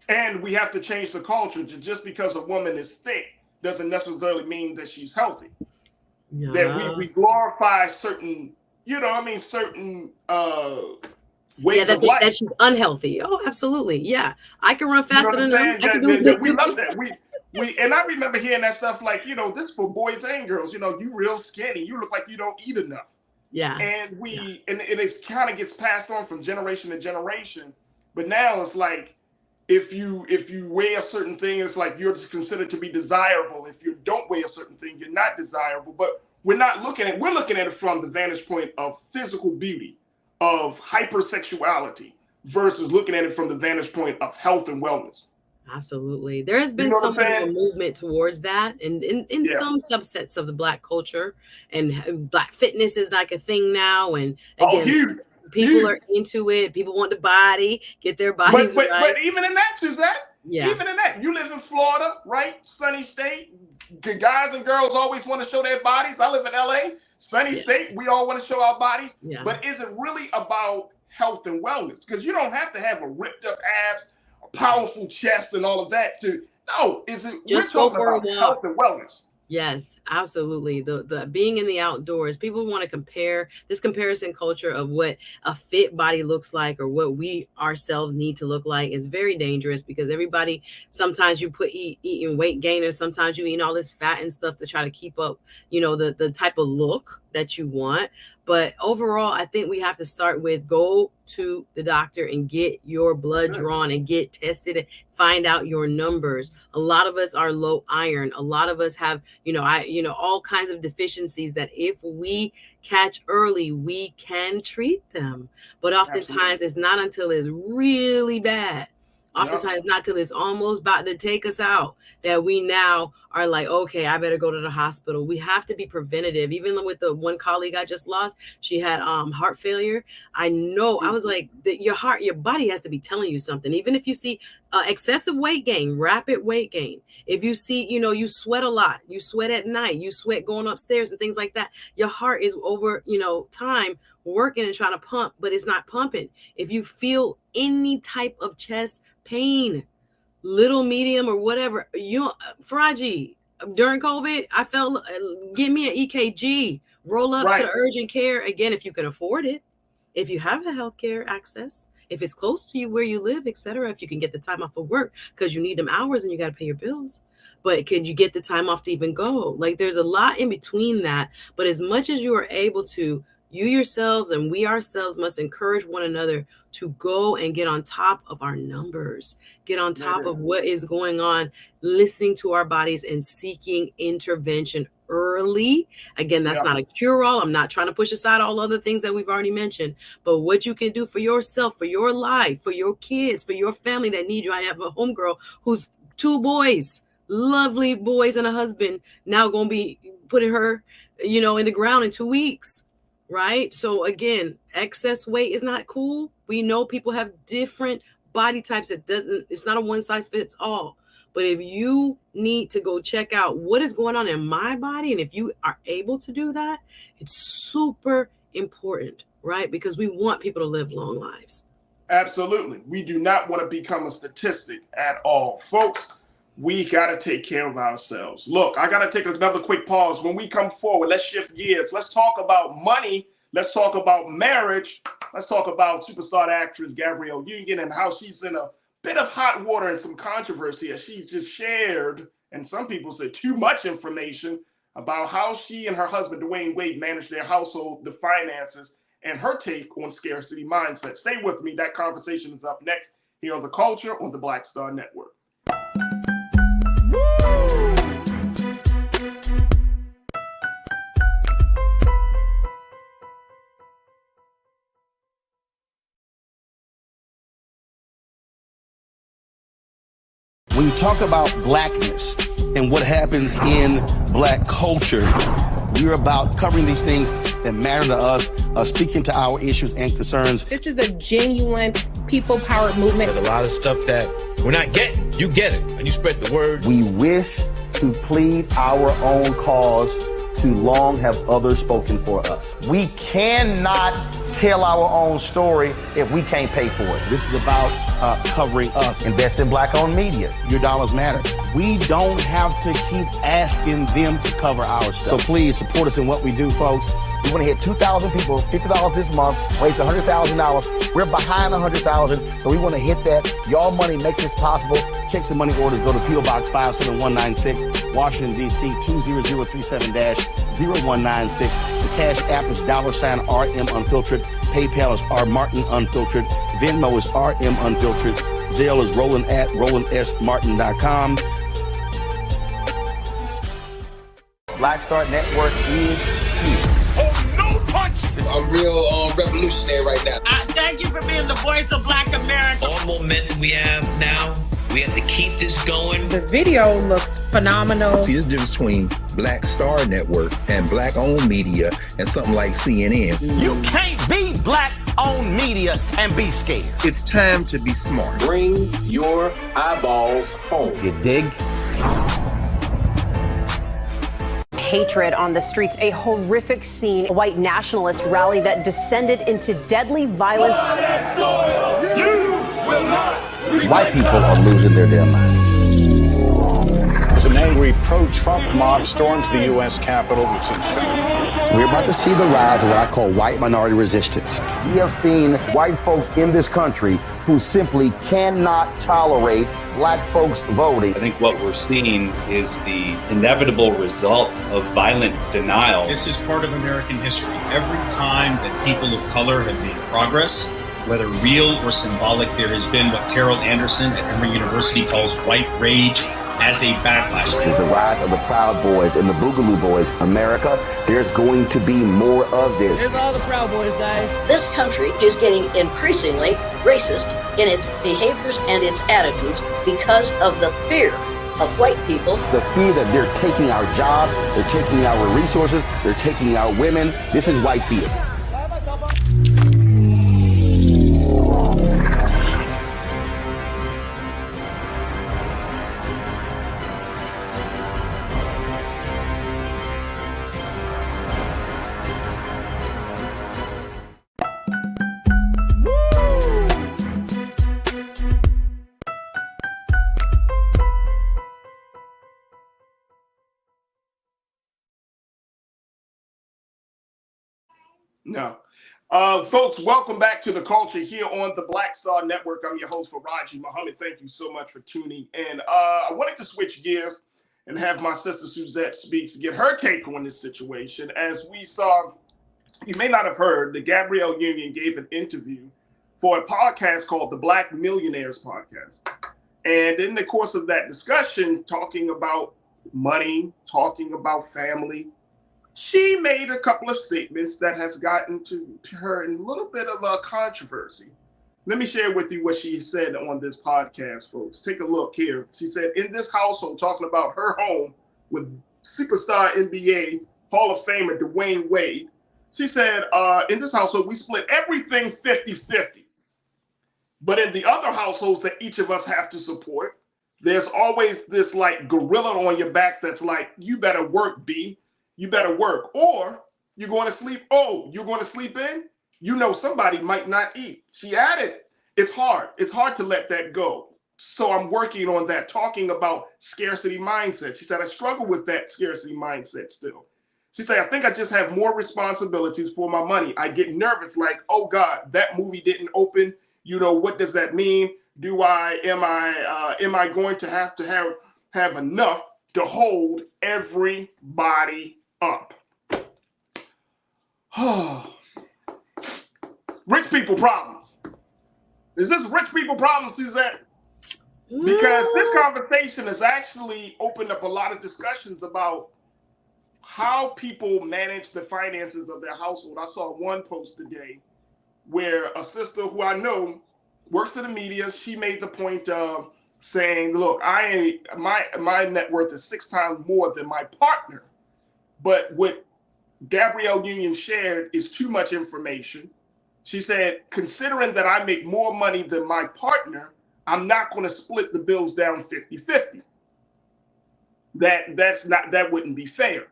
And we have to change the culture. Just because a woman is thick doesn't necessarily mean that she's healthy. Yeah. That we glorify certain, certain ways of life. That she's unhealthy. Oh, absolutely. Yeah. I can run faster than them. I can do it. We love that. And I remember hearing that stuff like, this is for boys and girls. You real skinny. You look like you don't eat enough. Yeah. And and it kind of gets passed on from generation to generation. But now it's like, if you weigh a certain thing, it's like you're just considered to be desirable. If you don't weigh a certain thing, you're not desirable. But we're looking at it from the vantage point of physical beauty, of hypersexuality, versus looking at it from the vantage point of health and wellness. Absolutely. There has been some kind of a movement towards that, and in some subsets of the Black culture, and Black fitness is like a thing now. And again, people are into it. People want the body, get their bodies right. But even in that, Suzette, even in that, you live in Florida, right? Sunny state. Guys and girls always want to show their bodies. I live in LA, sunny state. We all want to show our bodies. Yeah. But is it really about health and wellness? Because you don't have to have a ripped up abs, powerful chest and all of that is it just we're talking about health and wellness. Yes, absolutely. The being in the outdoors, people want to compare this comparison culture of what a fit body looks like or what we ourselves need to look like is very dangerous, because everybody, sometimes you eating weight gainers, sometimes you eating all this fat and stuff to try to keep up, the type of look that you want. But overall, I think we have to start with go to the doctor and get your blood drawn and get tested and find out your numbers. A lot of us are low iron. A lot of us have, all kinds of deficiencies that if we catch early, we can treat them. But oftentimes it's not until it's really bad. Oftentimes not till it's almost about to take us out that we now are like, okay, I better go to the hospital. We have to be preventative. Even with the one colleague I just lost, she had heart failure. I know, I was like, your body has to be telling you something. Even if you see excessive weight gain, rapid weight gain, if you see, you sweat a lot, you sweat at night, you sweat going upstairs and things like that, your heart is over, time working and trying to pump, but it's not pumping. If you feel any type of chest pain, little, medium, or whatever, Faraji, during COVID, I felt, give me an EKG, roll up to the urgent care. Again, if you can afford it, if you have the healthcare access, if it's close to you where you live, etc., if you can get the time off of work because you need them hours and you got to pay your bills. But can you get the time off to even go? Like, there's a lot in between that. But as much as you are able to, you yourselves and we ourselves must encourage one another to go and get on top of our numbers, get on top of what is going on, listening to our bodies and seeking intervention early. Again, that's not a cure-all. I'm not trying to push aside all other things that we've already mentioned, but what you can do for yourself, for your life, for your kids, for your family that need you. I have a homegirl who's 2 boys, lovely boys and a husband, now going to be putting her, in the ground in 2 weeks. Right. So again, excess weight is not cool. We know people have different body types. It's not a one size fits all. But if you need to go check out what is going on in my body, and if you are able to do that, it's super important, right? Because we want people to live long lives. Absolutely. We do not want to become a statistic at all. Folks, we got to take care of ourselves. Look, I got to take another quick pause. When we come forward, let's shift gears. Let's talk about money. Let's talk about marriage. Let's talk about superstar actress Gabrielle Union and how she's in a bit of hot water and some controversy as she's just shared, and some people say too much information, about how she and her husband, DWade, manage their household, the finances, and her take on scarcity mindset. Stay with me. That conversation is up next here on The Culture on the Black Star Network. When you talk about blackness and what happens in black culture, we're about covering these things that matter to us, speaking to our issues and concerns. This is a genuine people-powered movement. There's a lot of stuff that we're not getting. You get it, and you spread the word. We wish to plead our own cause. Too long have others spoken for us. We cannot tell our own story if we can't pay for it. This is about covering us. Invest in black-owned media. Your dollars matter. We don't have to keep asking them to cover our stuff. So please support us in what we do, folks. We want to hit 2,000 people, $50 this month, raise $100,000. We're behind 100,000, so we want to hit that. Y'all money makes this possible. Checks and money orders go to P.O. Box 57196, Washington, D.C. 20037-0196. The Cash App is $RM Unfiltered. PayPal is R Martin Unfiltered. Venmo is RM Unfiltered. Zelle is roland@rolandsmartin.com. Black Star Network is here. Oh, no punch! I'm real revolutionary right now. Thank you for being the voice of Black America. All momentum we have now, we have to keep this going. The video looks phenomenal. See, there's a difference between Black Star Network and black-owned media and something like CNN. You can't be black-owned media and be scared. It's time to be smart. Bring your eyeballs home. You dig? Hatred on the streets, a horrific scene, a white nationalist rally that descended into deadly violence. White people are losing their damn minds. As an angry pro-Trump mob storms the U.S. Capitol, we're about to see the rise of what I call white minority resistance. We have seen white folks in this country who simply cannot tolerate black folks voting. I think what we're seeing is the inevitable result of violent denial. This is part of American history. Every time that people of color have made progress, whether real or symbolic, there has been what Carol Anderson at Emory University calls white rage as a backlash. This is the rise of the Proud Boys and the Boogaloo Boys. America, there's going to be more of this. Here's all the Proud Boys, guys. This country is getting increasingly racist in its behaviors and its attitudes because of the fear of white people. The fear that they're taking our jobs, they're taking our resources, they're taking our women. This is white fear. No. Folks, welcome back to The Culture here on the Black Star Network. I'm your host, Faraji Muhammad. Thank you so much for tuning in. I wanted to switch gears and have my sister Suzette Speaks to get her take on this situation. As we saw, you may not have heard, the Gabrielle Union gave an interview for a podcast called the Black Millionaires Podcast. And in the course of that discussion, talking about money, talking about family, she made a couple of statements that has gotten to her in a little bit of a controversy. Let me share with you what she said on this podcast, folks. Take a look here. She said, in this household, talking about her home with superstar NBA Hall of Famer DWade, she said, in this household, we split everything 50-50. But in the other households that each of us have to support, there's always this like gorilla on your back that's like, you better work, B. You better work, or you're going to sleep. Oh, you're going to sleep in? You know somebody might not eat. She added, it's hard. It's hard to let that go. So I'm working on that, talking about scarcity mindset. She said, I struggle with that scarcity mindset still. She said, I think I just have more responsibilities for my money. I get nervous like, oh God, that movie didn't open. You know, what does that mean? Am I going to have enough to hold everybody up? Rich people problems. Is this rich people problems, Suzette? Because this conversation has actually opened up a lot of discussions about how people manage the finances of their household. I saw one post today where a sister who I know works in the media, she made the point of saying, look, my net worth is 6 times more than my partner. But what Gabrielle Union shared is too much information. She said, considering that I make more money than my partner, I'm not going to split the bills down 50-50. That wouldn't be fair.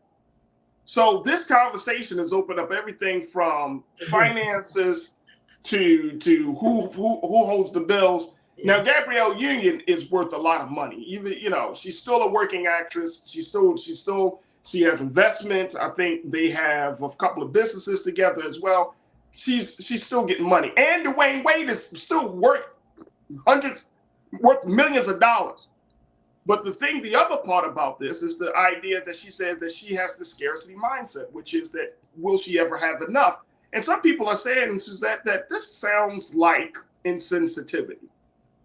So this conversation has opened up everything from finances to who holds the bills. Now, Gabrielle Union is worth a lot of money. Even, she's still a working actress. She has investments. I think they have a couple of businesses together as well. She's still getting money. And DWade is still worth millions of dollars. But the other part about this is the idea that she said that she has the scarcity mindset, which is that will she ever have enough? And some people are saying that this sounds like insensitivity,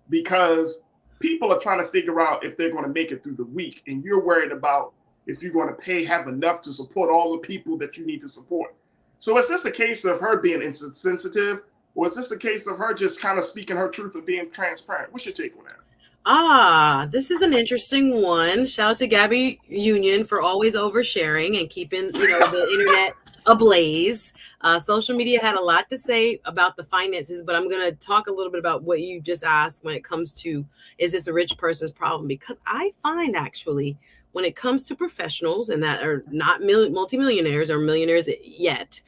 because people are trying to figure out if they're going to make it through the week, and you're worried about if you're going to have enough to support all the people that you need to support. So is this a case of her being insensitive, or is this a case of her just kind of speaking her truth and being transparent? What's your take on that? This is an interesting one. Shout out to Gabby Union for always oversharing and keeping, the internet ablaze. Social media had a lot to say about the finances, but I'm going to talk a little bit about what you just asked when it comes to, is this a rich person's problem? Because I find actually when it comes to professionals and that are not multimillionaires or millionaires yet,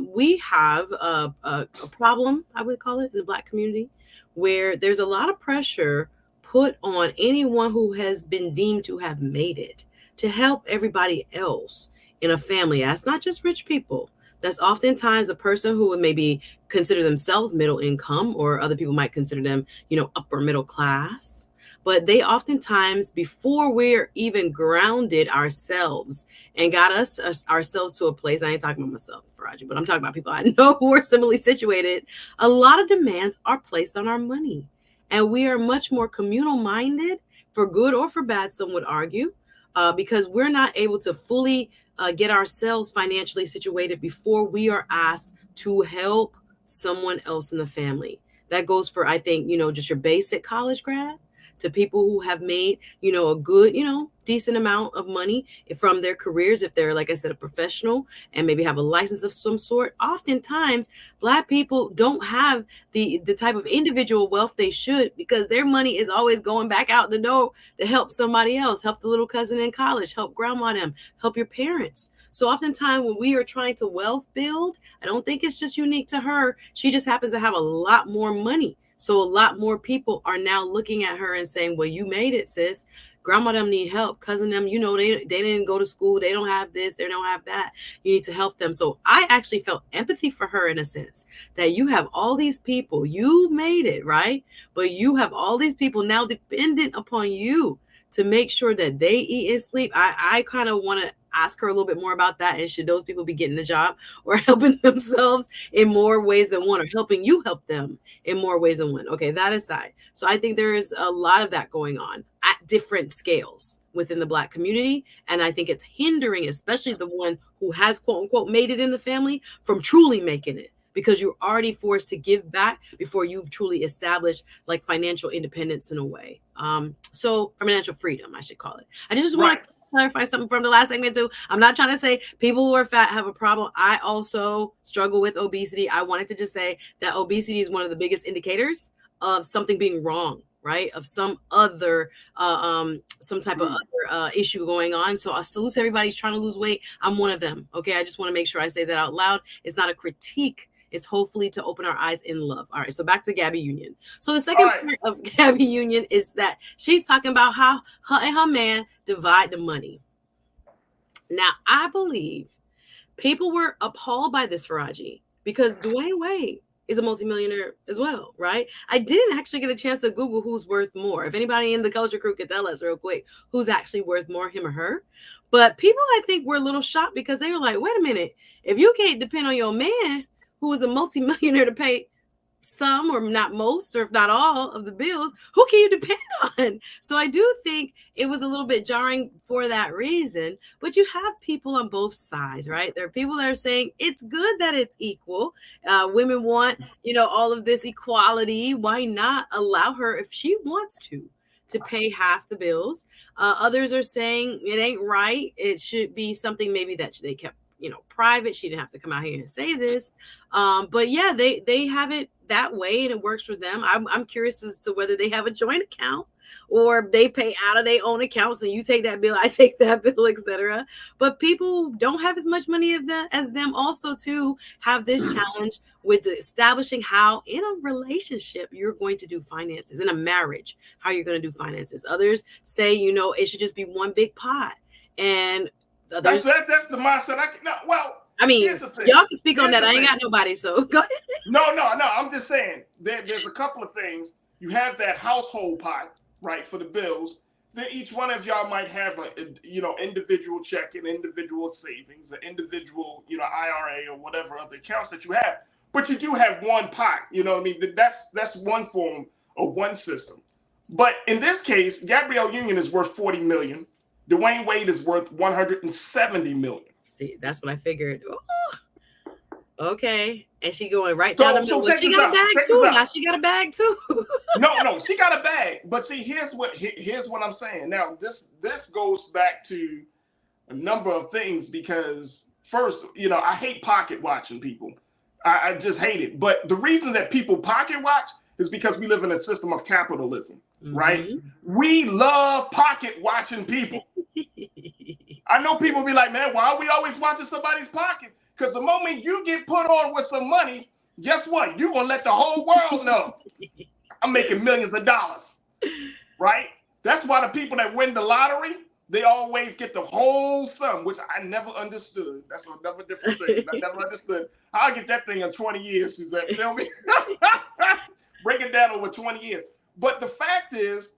we have a problem, I would call it, in the Black community, where there's a lot of pressure put on anyone who has been deemed to have made it to help everybody else in a family. That's not just rich people. That's oftentimes a person who would maybe consider themselves middle income, or other people might consider them, upper middle class. But they oftentimes, before we're even grounded ourselves and got ourselves to a place, I ain't talking about myself, Raji, but I'm talking about people I know who are similarly situated, a lot of demands are placed on our money. And we are much more communal minded, for good or for bad, some would argue, because we're not able to fully get ourselves financially situated before we are asked to help someone else in the family. That goes for, I think, just your basic college grad, to people who have made, a good, decent amount of money from their careers. If they're, like I said, a professional and maybe have a license of some sort. Oftentimes, Black people don't have the type of individual wealth they should, because their money is always going back out the door to help somebody else, help the little cousin in college, help grandma them, help your parents. So oftentimes when we are trying to wealth build, I don't think it's just unique to her. She just happens to have a lot more money. So a lot more people are now looking at her and saying, well, you made it, sis. Grandma them need help. Cousin them, they didn't go to school. They don't have this. They don't have that. You need to help them. So I actually felt empathy for her, in a sense, that you have all these people. You made it, right? But you have all these people now dependent upon you to make sure that they eat and sleep. I kind of want to ask her a little bit more about that. And should those people be getting a job or helping themselves in more ways than one, or helping you help them in more ways than one? Okay, that aside. So I think there is a lot of that going on at different scales within the Black community. And I think it's hindering, especially the one who has, quote unquote, made it in the family, from truly making it, because you're already forced to give back before you've truly established like financial independence in a way. So financial freedom, I should call it. I just want to clarify something from the last segment too. I'm not trying to say people who are fat have a problem. I also struggle with obesity. I wanted to just say that obesity is one of the biggest indicators of something being wrong, right? Of some other, some type of other issue going on. So I salute to everybody trying to lose weight. I'm one of them. Okay. I just want to make sure I say that out loud. It's not a critique. It's hopefully to open our eyes in love. All right. So back to Gabby Union. So the second part of Gabby Union is that she's talking about how her and her man divide the money. Now, I believe people were appalled by this, Faraji, because DWade is a multimillionaire as well, right? I didn't actually get a chance to Google who's worth more. If anybody in the culture crew could tell us real quick who's actually worth more, him or her. But people, I think, were a little shocked because they were like, wait a minute, if you can't depend on your man, who is a multimillionaire, to pay some or not most, or if not all of the bills, who can you depend on? So I do think it was a little bit jarring for that reason, but you have people on both sides, right? There are people that are saying it's good that it's equal. Women want, all of this equality. Why not allow her, if she wants to pay half the bills? Others are saying it ain't right. It should be something maybe that they kept private. She didn't have to come out here and say this. But yeah, they have it that way and it works for them. I'm curious as to whether they have a joint account or they pay out of their own accounts and you take that bill, I take that bill, etc. But people don't have as much money as them also to have this challenge with establishing how in a relationship you're going to do finances, in a marriage, how you're going to do finances. Others say, it should just be one big pot. And others, that's the mindset. I mean, y'all can speak on that. I ain't got nobody, so go ahead. No. I'm just saying there's a couple of things. You have that household pot, right, for the bills. Then each one of y'all might have individual checking, individual savings, an individual, IRA or whatever other accounts that you have. But you do have one pot. You know what I mean? That's one form of one system. But in this case, Gabrielle Union is worth $40 million. DWade is worth $170 million. See, that's what I figured. Oh, okay. And she going right down the middle. She got a bag too. Now she got a bag too. No, she got a bag. But see, here's what I'm saying. Now, this goes back to a number of things because first, I hate pocket watching people. I just hate it. But the reason that people pocket watch is because we live in a system of capitalism, right? We love pocket watching people. I know people be like, man, why are we always watching somebody's pocket? Because the moment you get put on with some money, guess what? You're going to let the whole world know. I'm making millions of dollars, right? That's why the people that win the lottery, they always get the whole sum, which I never understood. That's another different thing. I never understood. I'll get that thing in 20 years, Suzette. Feel me? Break it down over 20 years. But the fact is,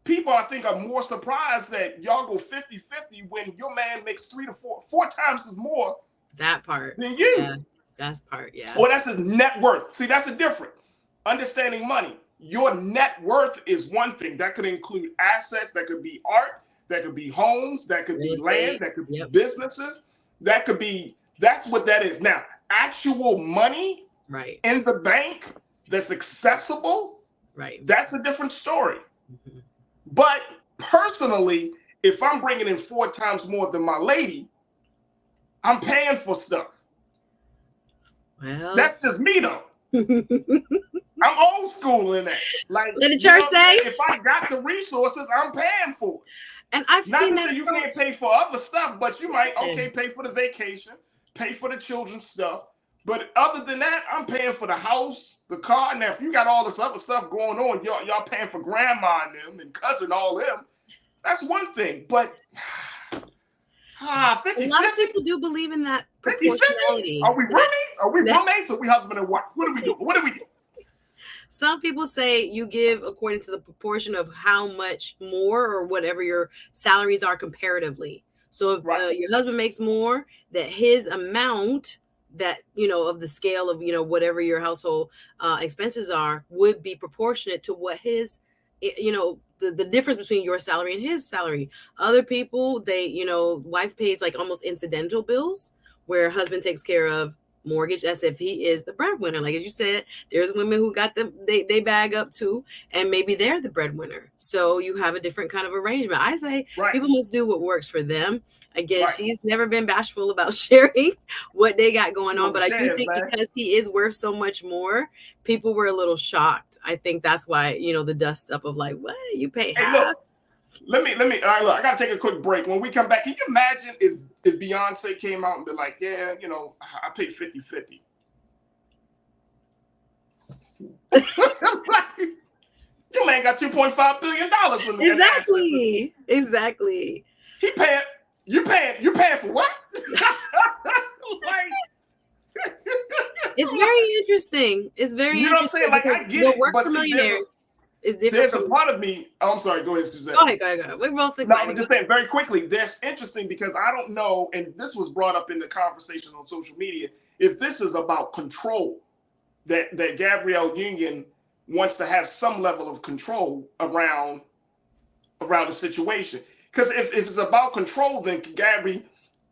people, I think, are more surprised that y'all go 50-50 when your man makes 3 to 4 times as more that part than you. Yeah, that's part, yeah. Well, that's his net worth. See, that's the difference. Understanding money. Your net worth is one thing. That could include assets. That could be art. That could be homes. That could be land. That could be businesses. That's what that is. Now, actual money in the bank that's accessible, that's a different story. But personally, if I'm bringing in 4 times more than my lady, I'm paying for stuff. Well, that's just me though. I'm old school in that. Like, let the church say, if I got the resources, I'm paying for it. And I've not seen to that say you can't pay for other stuff, but you might pay for the vacation, pay for the children's stuff. But other than that, I'm paying for the house, the car. Now, if you got all this other stuff going on, y'all paying for grandma and them and cousin, all them. That's one thing. But 50, a lot of people do believe in that proportionality. 50? Are we roommates? Are we roommates? Or are we husband and wife? What are we doing? What do we do? Some people say you give according to the proportion of how much more or whatever your salaries are comparatively. So if your husband makes more, that his amount that, of the scale of, whatever your household expenses are would be proportionate to what his, the difference between your salary and his salary. Other people, they, wife pays like almost incidental bills where husband takes care of mortgage as if he is the breadwinner. Like as you said, there's women who got them, they bag up too, and maybe they're the breadwinner. So you have a different kind of arrangement. I say people must do what works for them. Again, she's never been bashful about sharing what they got going on, but I do think because he is worth so much more, people were a little shocked. I think that's why, the dust up of like, what, you pay half? Look, let me, all right, look, I gotta take a quick break. When we come back, can you imagine if Beyonce came out and be like, yeah, I paid 50-50. Your man got $2.5 billion in the Exactly. He paying, you paying for what? It's very interesting. It's very You know what I'm saying? Like, I get it. Work for millionaires is different. There's a part of me. Oh, I'm sorry. Go ahead, Suzette. Go ahead. We're both excited. No, I'm just saying very quickly. That's interesting because I don't know, and this was brought up in the conversation on social media, if this is about control, that Gabrielle Union wants to have some level of control around the situation. Because if it's about control, then Gabby,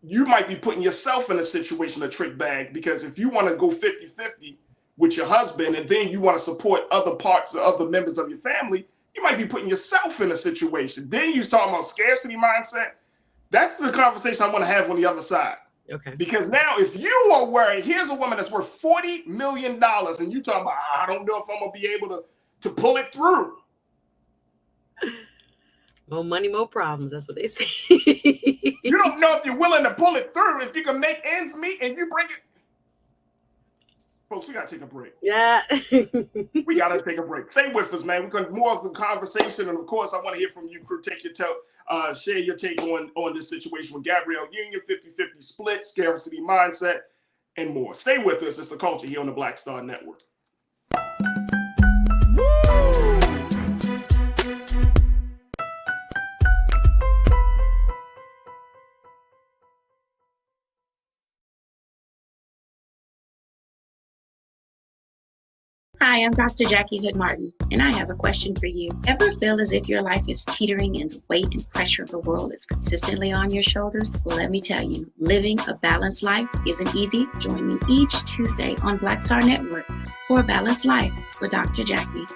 you might be putting yourself in a situation, a trick bag, because if you want to go 50-50 with your husband and then you want to support other parts of other members of your family, you might be putting yourself in a situation. Then you're talking about scarcity mindset. That's the conversation I want to have on the other side. Okay. Because now if you are worried, here's a woman that's worth $40 million and you talking about, I don't know if I'm going to be able to pull it through. More money, more problems. That's what they say. You don't know if you're willing to pull it through, if you can make ends meet and you bring it. Folks, we got to take a break. Yeah. We got to take a break. Stay with us, man. We're going to more of the conversation. And, of course, I want to hear from you, crew. Share your take on this situation with Gabrielle Union, 50-50 split, scarcity mindset, and more. Stay with us. It's The Culture here on the Black Star Network. Hi, I'm Dr. Jackie Hood Martin, and I have a question for you. Ever feel as if your life is teetering and the weight and pressure of the world is consistently on your shoulders? Well, let me tell you, living a balanced life isn't easy. Join me each Tuesday on Black Star Network for A Balanced Life with Dr. Jackie.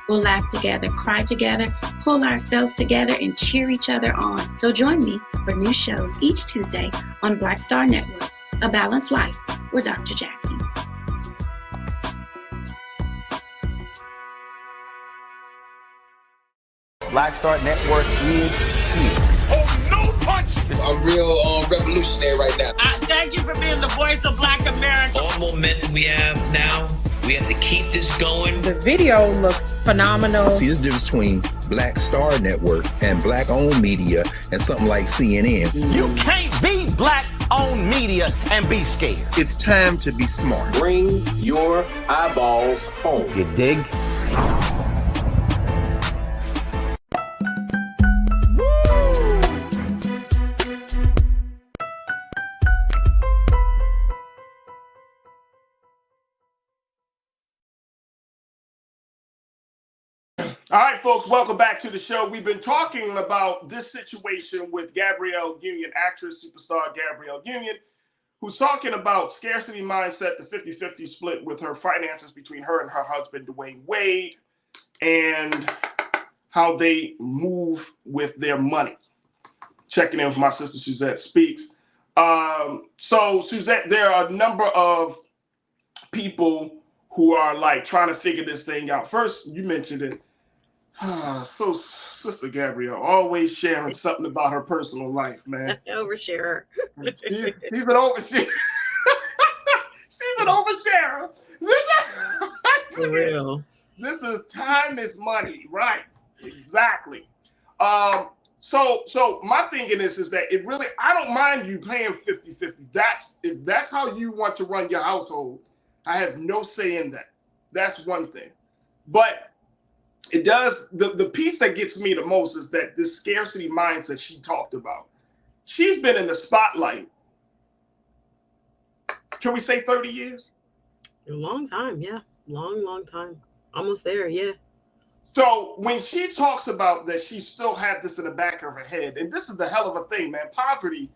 We'll laugh together, cry together, pull ourselves together, and cheer each other on. So join me for new shows each Tuesday on Black Star Network, A Balanced Life with Dr. Jackie. Black Star Network is here. Oh, no punch! I'm real revolutionary right now. Thank you for being the voice of Black America. All momentum we have now, we have to keep this going. The video looks phenomenal. See, there's a difference between Black Star Network and black-owned media and something like CNN. You can't be black-owned media and be scared. It's time to be smart. Bring your eyeballs home. You dig? All right, folks, welcome back to the show. We've been talking about this situation with Gabrielle Union, actress, superstar Gabrielle Union, who's talking about scarcity mindset, the 50-50 split with her finances between her and her husband, DWade, and how they move with their money. Checking in with my sister, Suzette Speaks. So, Suzette, there are a number of people who are like trying to figure this thing out. First, you mentioned it. So, Sister Gabrielle, always sharing something about her personal life, man. Overshare. She's an overshare. She's an oversharer. For real. This is time is money, right? Exactly. So my thinking is that it really, I don't mind you paying 50-50. If that's how you want to run your household, I have no say in that. That's one thing. But it does, the piece that gets me the most is that this scarcity mindset she talked about. She's been in the spotlight. Can we say 30 years? A long time, yeah. Long time. Almost there, yeah. So when she talks about that, she still had this in the back of her head. And this is the hell of a thing, man. Poverty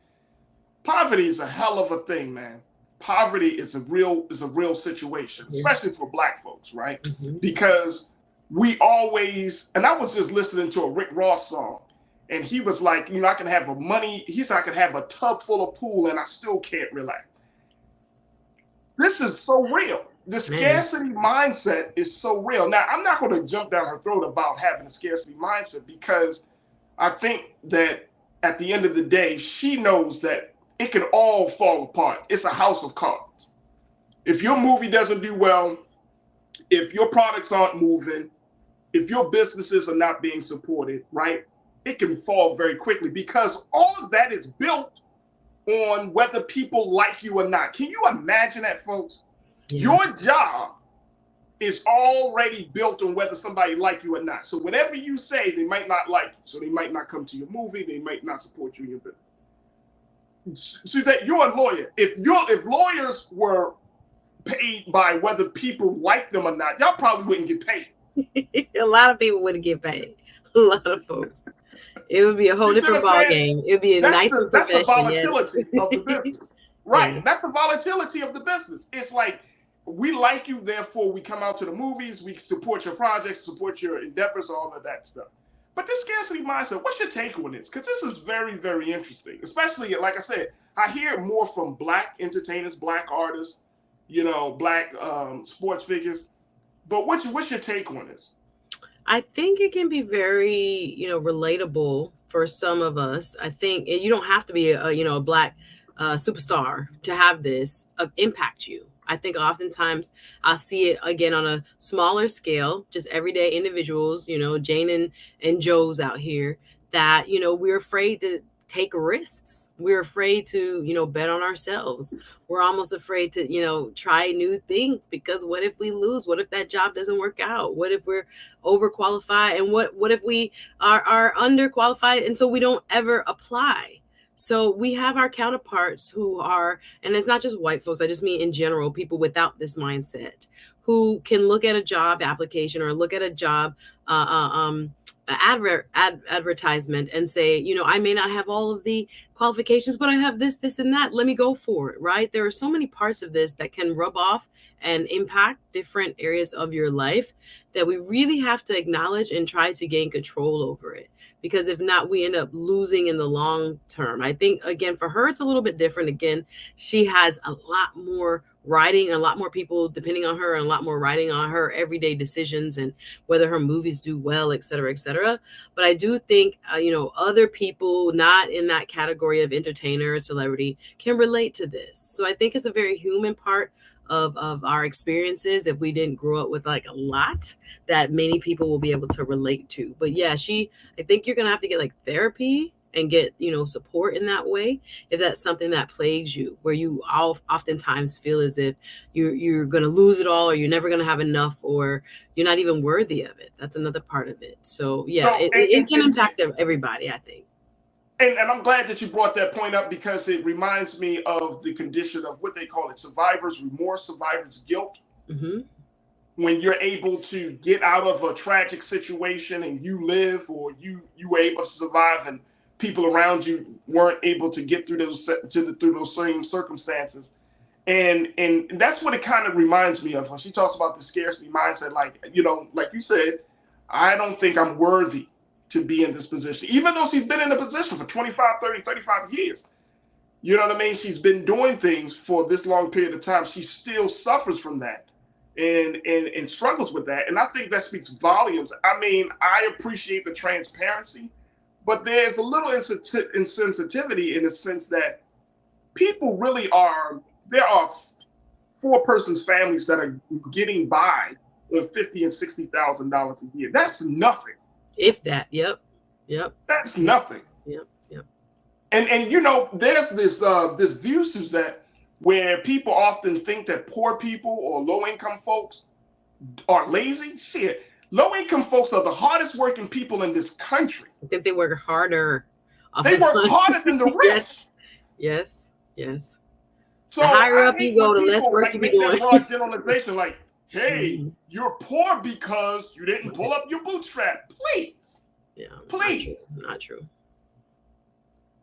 is a hell of a thing, man. Poverty is a real situation, especially for Black folks, right? Mm-hmm. Because we always, and I was just listening to a Rick Ross song, and he was like, you know, I can have I can have a tub full of pool and I still can't relax. This is so real. The scarcity mindset is so real. Now, I'm not going to jump down her throat about having a scarcity mindset, because I think that at the end of the day, she knows that it can all fall apart. It's a house of cards. If your movie doesn't do well, if your products aren't moving, if your businesses are not being supported, right, it can fall very quickly, because all of that is built on whether people like you or not. Can you imagine that, folks? Yeah. Your job is already built on whether somebody like you or not. So whatever you say, they might not like you. So they might not come to your movie. They might not support you in your business. Suzette, you're a lawyer. If lawyers were paid by whether people like them or not, y'all probably wouldn't get paid. A lot of people wouldn't get paid. A lot of folks. It would be a whole different ballgame. It would be a nicer profession. That's the volatility of the business. Right. Yes. That's the volatility of the business. It's like, we like you, therefore we come out to the movies, we support your projects, support your endeavors, all of that stuff. But this scarcity mindset, what's your take on this? Because this is very, very interesting. Especially, like I said, I hear it more from Black entertainers, Black artists, you know, Black sports figures. But what's your take on this? I think it can be very, relatable for some of us. I think you don't have to be a Black superstar to have this impact you. I think oftentimes I'll see it again on a smaller scale, just everyday individuals, Jane and Joe's out here that, we're afraid to take risks. We're afraid to, bet on ourselves. We're almost afraid to, try new things because what if we lose? What if that job doesn't work out? What if we're overqualified? And what if we are underqualified? And so we don't ever apply. So we have our counterparts who are, and it's not just white folks, I just mean in general, people without this mindset who can look at a job application or look at a job advertisement and say, I may not have all of the qualifications, but I have this, and that. Let me go for it, right? There are so many parts of this that can rub off and impact different areas of your life that we really have to acknowledge and try to gain control over it. Because if not, we end up losing in the long term. I think, again, for her, it's a little bit different. Again, she has a lot more writing, a lot more people depending on her, and a lot more writing on her everyday decisions and whether her movies do well, et cetera, et cetera. But I do think, other people not in that category of entertainer or celebrity can relate to this. So I think it's a very human part of our experiences if we didn't grow up with like a lot that many people will be able to relate to. But yeah, I think you're gonna have to get like therapy and get support in that way if that's something that plagues you, where you oftentimes feel as if you're gonna lose it all, or you're never gonna have enough, or you're not even worthy of it. That's another part of it. So yeah, it can impact everybody, I think. And I'm glad that you brought that point up, because it reminds me of the condition of what they call it, survivor's remorse, survivor's guilt. Mm-hmm. When you're able to get out of a tragic situation and you live, or you were able to survive and people around you weren't able to get through those same circumstances. And that's what it kind of reminds me of when she talks about the scarcity mindset. Like you said, I don't think I'm worthy to be in this position, even though she's been in the position for 25, 30, 35 years. You know what I mean? She's been doing things for this long period of time. She still suffers from that and struggles with that. And I think that speaks volumes. I mean, I appreciate the transparency, but there's a little insensitivity in the sense that people really there are four-person families that are getting by on $50,000 and $60,000 a year. That's nothing. If that, yep. That's nothing. Yep. And there's this view, Suzette, where people often think that poor people or low-income folks are lazy. Shit, low-income folks are the hardest working people in this country. I think they work harder. They work harder than the rich. Yes. So the higher up you go, the less work you be doing. Broad generalization, like, hey, you're poor because you didn't pull up your bootstrap. Please. Yeah. Please. Not true.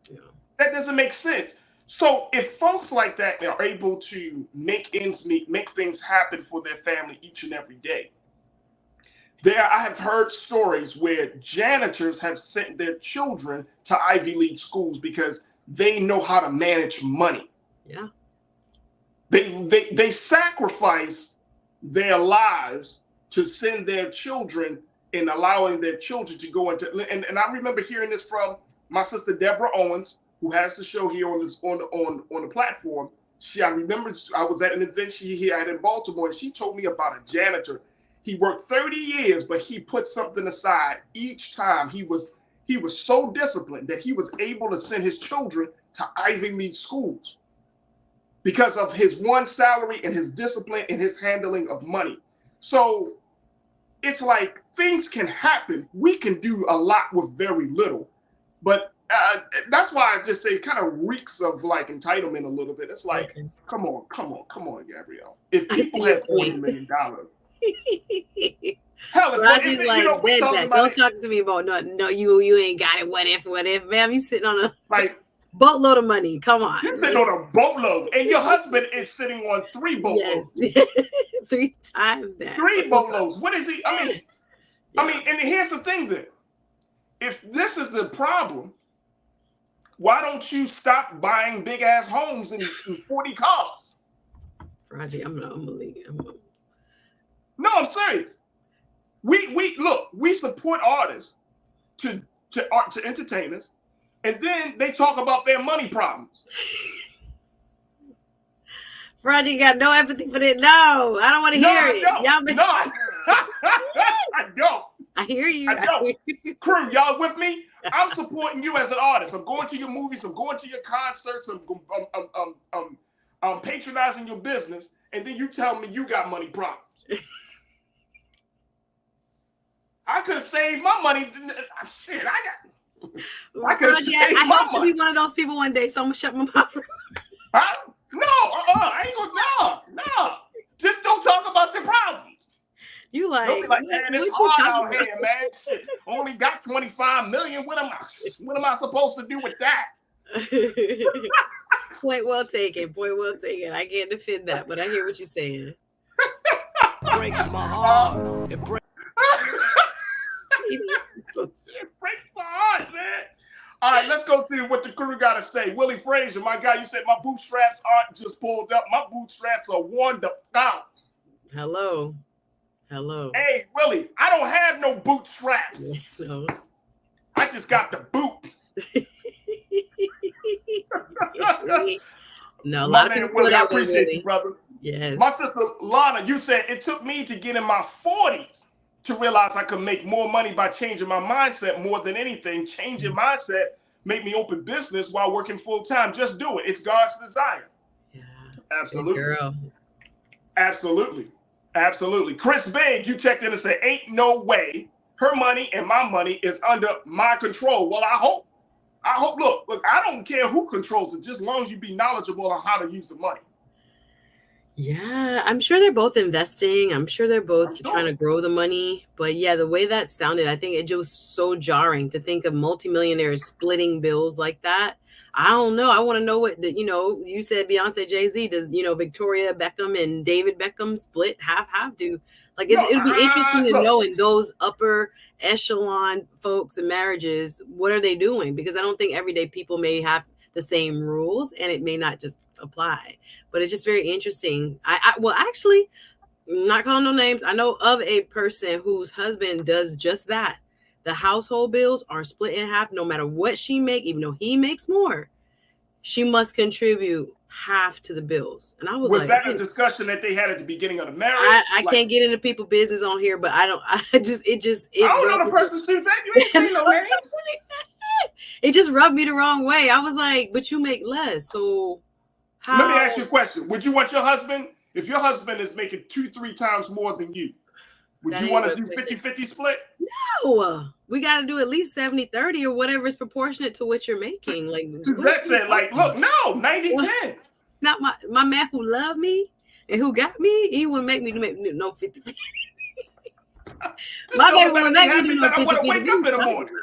Yeah. That doesn't make sense. So if folks like that are able to make ends meet, make things happen for their family each and every day, I have heard stories where janitors have sent their children to Ivy League schools because they know how to manage money. Yeah. They sacrifice their lives to send their children and allowing their children to go into, and I remember hearing this from my sister Deborah Owens, who has the show here on the platform. I remember I was at an event she had in Baltimore, and she told me about a janitor. He worked 30 years, but he put something aside each time. He was so disciplined that he was able to send his children to Ivy League schools because of his one salary and his discipline and his handling of money. So it's like things can happen. We can do a lot with very little, but that's why I just say it kind of reeks of like entitlement a little bit. It's like, okay. Come on, Gabrielle. If people had $40 million, hell, Roger's like, don't talk to me about no, you ain't got it. What if, ma'am, you sitting on a boatload of money. Come on. You're sitting on a boatload, and your husband is sitting on 3 boatloads. Yes. 3 times that. 3 boatloads. What is he? I mean, and here's the thing then. If this is the problem, why don't you stop buying big ass homes and 40 cars? Roger, I'm not believing. No, I'm serious. we support artists to entertain us, and then they talk about their money problems. Roger, you got no empathy for that. No, I don't want to hear it. I don't. I hear you. I don't. Crew, y'all with me? I'm supporting you as an artist. I'm going to your movies. I'm going to your concerts. I'm patronizing your business, and then you tell me you got money problems. I could have saved my money. Shit, I could have saved my money. I hope to be one of those people one day, so I'm gonna shut my mouth. Huh? No, I ain't gonna. No. Just don't talk about your problems. You like, don't be like, man, it's hard out here, man. Shit, only got 25 million. What am I supposed to do with that? Point well taken. Point well taken. I can't defend that, but I hear what you're saying. Breaks my heart. It breaks. It breaks my heart, man. All right, let's go through what the crew got to say. Willie Frazier, my guy, you said my bootstraps aren't just pulled up. My bootstraps are worn down. Hello. Hey, Willie, I don't have no bootstraps. No. I just got the boot. No, a lot of people Willie, I appreciate you, brother. Yes. My sister Lana, you said it took me to get in my 40s to realize I could make more money by changing my mindset more than anything. Changing mindset made me open business while working full time. Just do it. It's God's desire. Yeah. Absolutely. Good girl. Absolutely. Chris Big, you checked in and said, ain't no way her money and my money is under my control. Well, I hope. Look, I don't care who controls it, just as long as you be knowledgeable on how to use the money. Yeah, I'm sure they're both investing. I'm sure they're both trying to grow the money. But yeah, the way that sounded, I think it just was so jarring to think of multimillionaires splitting bills like that. I don't know. I want to know what, you said Beyonce, Jay-Z, does, Victoria Beckham and David Beckham split half do? Like, it'd be interesting to know in those upper echelon folks and marriages, what are they doing? Because I don't think everyday people may have the same rules and it may not just apply. But it's just very interesting. Well, actually, I'm not calling no names. I know of a person whose husband does just that. The household bills are split in half, no matter what she makes, even though he makes more. She must contribute half to the bills. And I was like, that a discussion that they had at the beginning of the marriage? I can't get into people's business on here, but I don't know the person's suit that. You ain't saying no names. It just rubbed me the wrong way. I was like, but you make less. So how? Let me ask you a question. Would you want your husband, if your husband is making 2-3 times more than you, would you want to do 50-50 split? No, we got to do at least 70-30 or whatever is proportionate to what you're making. Like that said, like, look, no, 90-10. Not my man who loved me and who got me. He wouldn't make me no 50-50. My baby wouldn't make me do no 50-50. I want to wake up in the morning.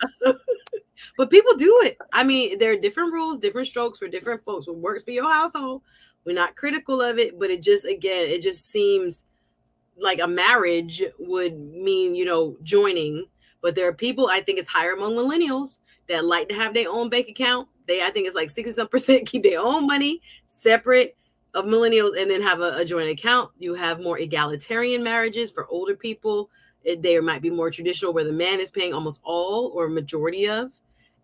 But people do it. I mean, there are different rules, different strokes for different folks. What works for your household, we're not critical of it, but it just seems like a marriage would mean, joining. But there are people, I think it's higher among millennials, that like to have their own bank account. I think it's like 60% keep their own money separate of millennials and then have a joint account. You have more egalitarian marriages for older people. There might be more traditional where the man is paying almost all or majority of,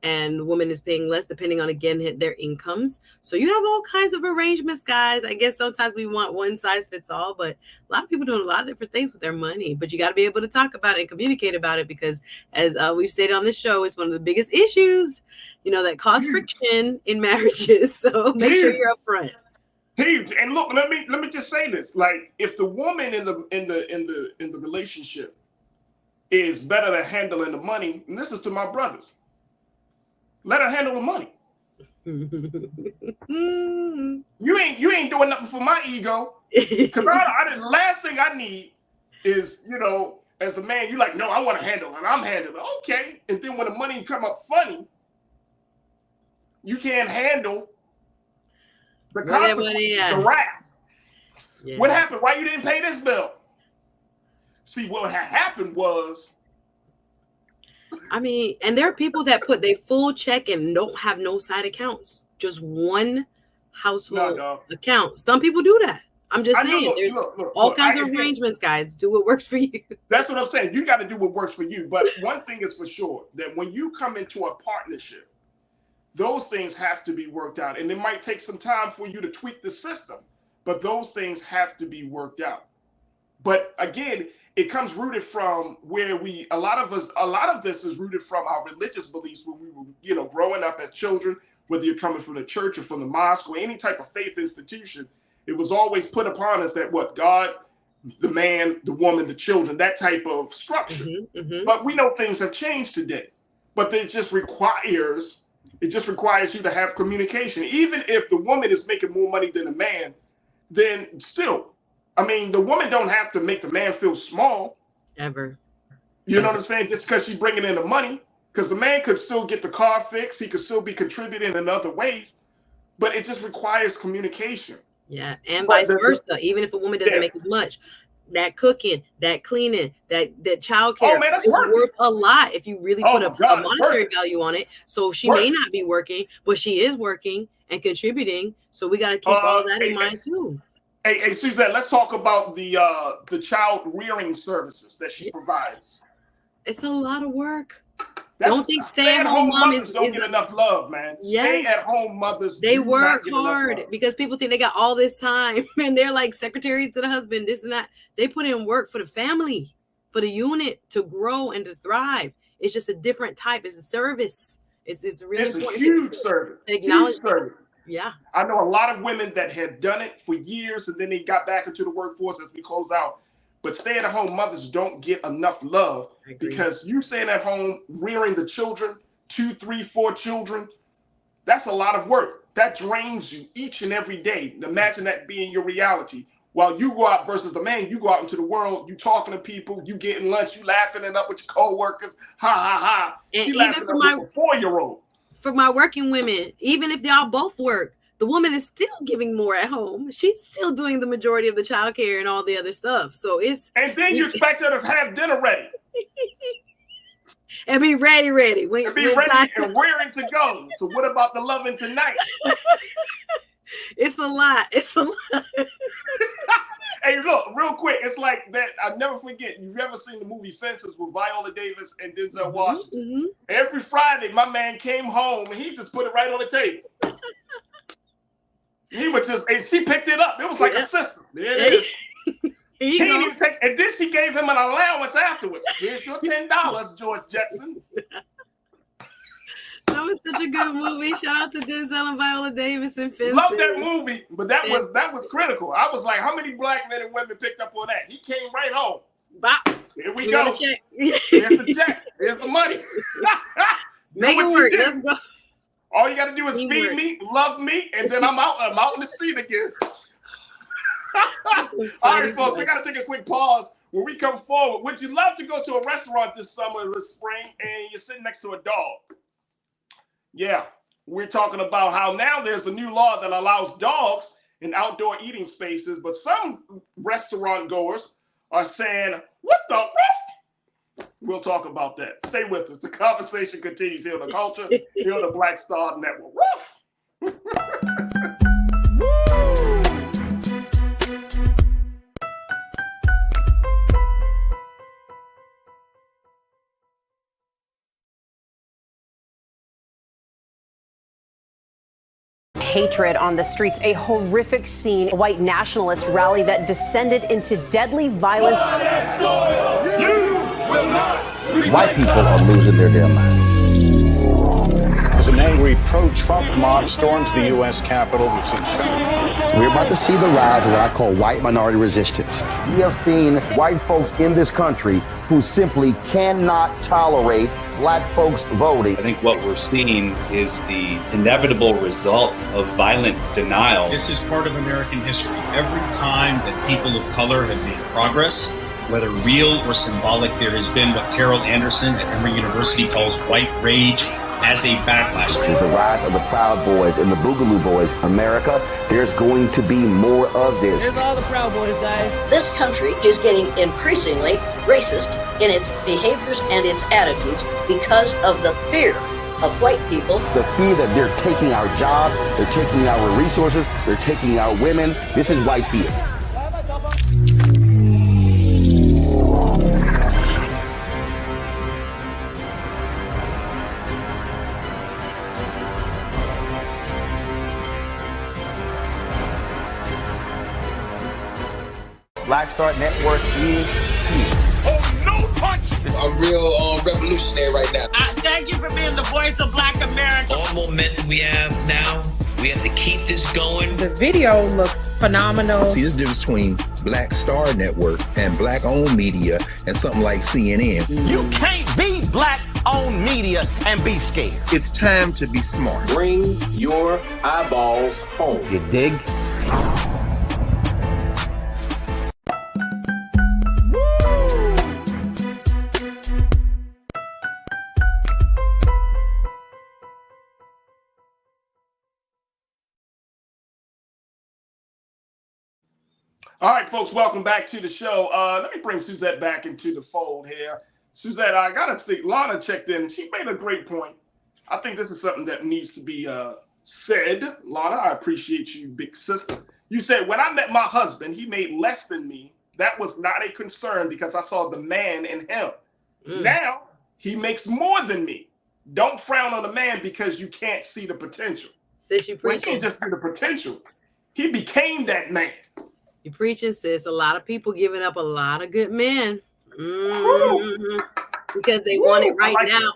and the woman is paying less depending on, again, their incomes. So you have all kinds of arrangements, guys. I guess sometimes we want one size fits all, but a lot of people doing a lot of different things with their money. But you got to be able to talk about it and communicate about it because, as we've said on this show, it's one of the biggest issues, that cause friction in marriages. So make sure you're upfront. Huge. And look, let me just say this: like, if the woman in the relationship is better at handling the money, and this is to my brothers, let her handle the money. You ain't doing nothing for my ego. Because the last thing I need is, as the man, you like, no, I want to handle it. I'm handling it. Okay. And then when the money come up funny, you can't handle the consequences, the wrath. Yeah. What happened? Why you didn't pay this bill? See, what had happened was, and there are people that put their full check and don't have no side accounts, just one household account. Some people do that. I'm just saying, there's all kinds of arrangements, guys. Do what works for you. That's what I'm saying. You got to do what works for you. But one thing is for sure, that when you come into a partnership, those things have to be worked out. And it might take some time for you to tweak the system, but those things have to be worked out. But again, it comes rooted from where a lot of this is rooted from our religious beliefs when we were, growing up as children, whether you're coming from the church or from the mosque or any type of faith institution. It was always put upon us that God, the man, the woman, the children, that type of structure. But we know things have changed today. But it just requires you to have communication. Even if the woman is making more money than the man, then still, I mean, the woman don't have to make the man feel small. Ever. You know what I'm saying? Just because she's bringing in the money, because the man could still get the car fixed. He could still be contributing in other ways, but it just requires communication. Yeah, and vice versa. Even if a woman doesn't make as much, that cooking, that cleaning, that childcare is worth a lot if you really put a monetary value on it. So she may not be working, but she is working and contributing. So we got to keep all that in mind too. Hey, Suzette, let's talk about the child rearing services that she provides. It's a lot of work. Don't think stay-at-home mothers don't get enough love, man. Yes. Stay-at-home mothers, they work hard because people think they got all this time and they're like secretary to the husband, this and that. They put in work for the family, for the unit to grow and to thrive. It's just a different type. It's a service. It's really important. It's a huge service. To acknowledge huge service. Yeah. I know a lot of women that have done it for years and then they got back into the workforce as we close out. But stay-at-home mothers don't get enough love because you staying at home rearing the children, 2, 3, 4 children, that's a lot of work. That drains you each and every day. Imagine that being your reality. While you go out versus the man, you go out into the world, you talking to people, you getting lunch, you laughing it up with your coworkers, ha, ha, ha. And she laughing for up with a 4-year-old. For my working women, even if y'all both work, the woman is still giving more at home. She's still doing the majority of the childcare and all the other stuff. So it's and then you expect her to have dinner ready. And be ready. And be ready and raring to go. So what about the loving tonight? It's a lot. It's a lot. Hey, look, real quick. It's like that. I'll never forget. You've ever seen the movie Fences with Viola Davis and Denzel Washington? Every Friday, my man came home and he just put it right on the table. He would just, and she picked it up. It was like a system. There it is. He didn't even take, and then she gave him an allowance afterwards. Here's your $10, George Jetson. That was such a good movie. Shout out to Denzel and Viola Davis and Fences. Love that movie, but that was critical. I was like, how many black men and women picked up on that? He came right home. Bop. Here we go. Check. Here's the check. Here's the money. Make it work. Let's go. All you got to do is feed me, love me, and then I'm out in the street again. All right, folks, we got to take a quick pause. When we come forward, would you love to go to a restaurant this summer or this spring and you're sitting next to a dog? Yeah, we're talking about how now there's a new law that allows dogs in outdoor eating spaces, but some restaurant goers are saying, what the f-? We'll talk about that. Stay with us. The conversation continues here on The Culture, here on the Black Star Network. Hatred on the streets, a horrific scene, a white nationalist rally that descended into deadly violence. White people are losing their damn minds. As an angry pro-Trump mob storms the U.S. Capitol, we've seen shots. We're about to see the rise of what I call white minority resistance. We have seen white folks in this country who simply cannot tolerate black folks voting. I think what we're seeing is the inevitable result of violent denial. This is part of American history. Every time that people of color have made progress, whether real or symbolic, there has been what Carol Anderson at Emory University calls white rage as a backlash. This is the rise of the Proud Boys and the Boogaloo Boys. America, there's going to be more of this. Here's all the Proud Boys, guys. This country is getting increasingly racist in its behaviors and its attitudes because of the fear of white people. The fear that they're taking our jobs, they're taking our resources, they're taking our women. This is white fear. Black Star Network is here. Oh, no punch! I'm real revolutionary right now. Thank you for being the voice of Black America. All momentum we have now, we have to keep this going. The video looks phenomenal. See, there's a difference between Black Star Network and black-owned media and something like CNN. You can't be black-owned media and be scared. It's time to be smart. Bring your eyeballs home. You dig? All right, folks, welcome back to the show. Let me bring Suzette back into the fold here. Suzette, I got to see, Lana checked in. She made a great point. I think this is something that needs to be said. Lana, I appreciate you, big sister. You said, when I met my husband, he made less than me. That was not a concern because I saw the man in him. Now, he makes more than me. Don't frown on the man because you can't see the potential. Sis, you We preaching. can't just see the potential. He became that man. You preaching, sis. A lot of people giving up a lot of good men because they want it right now,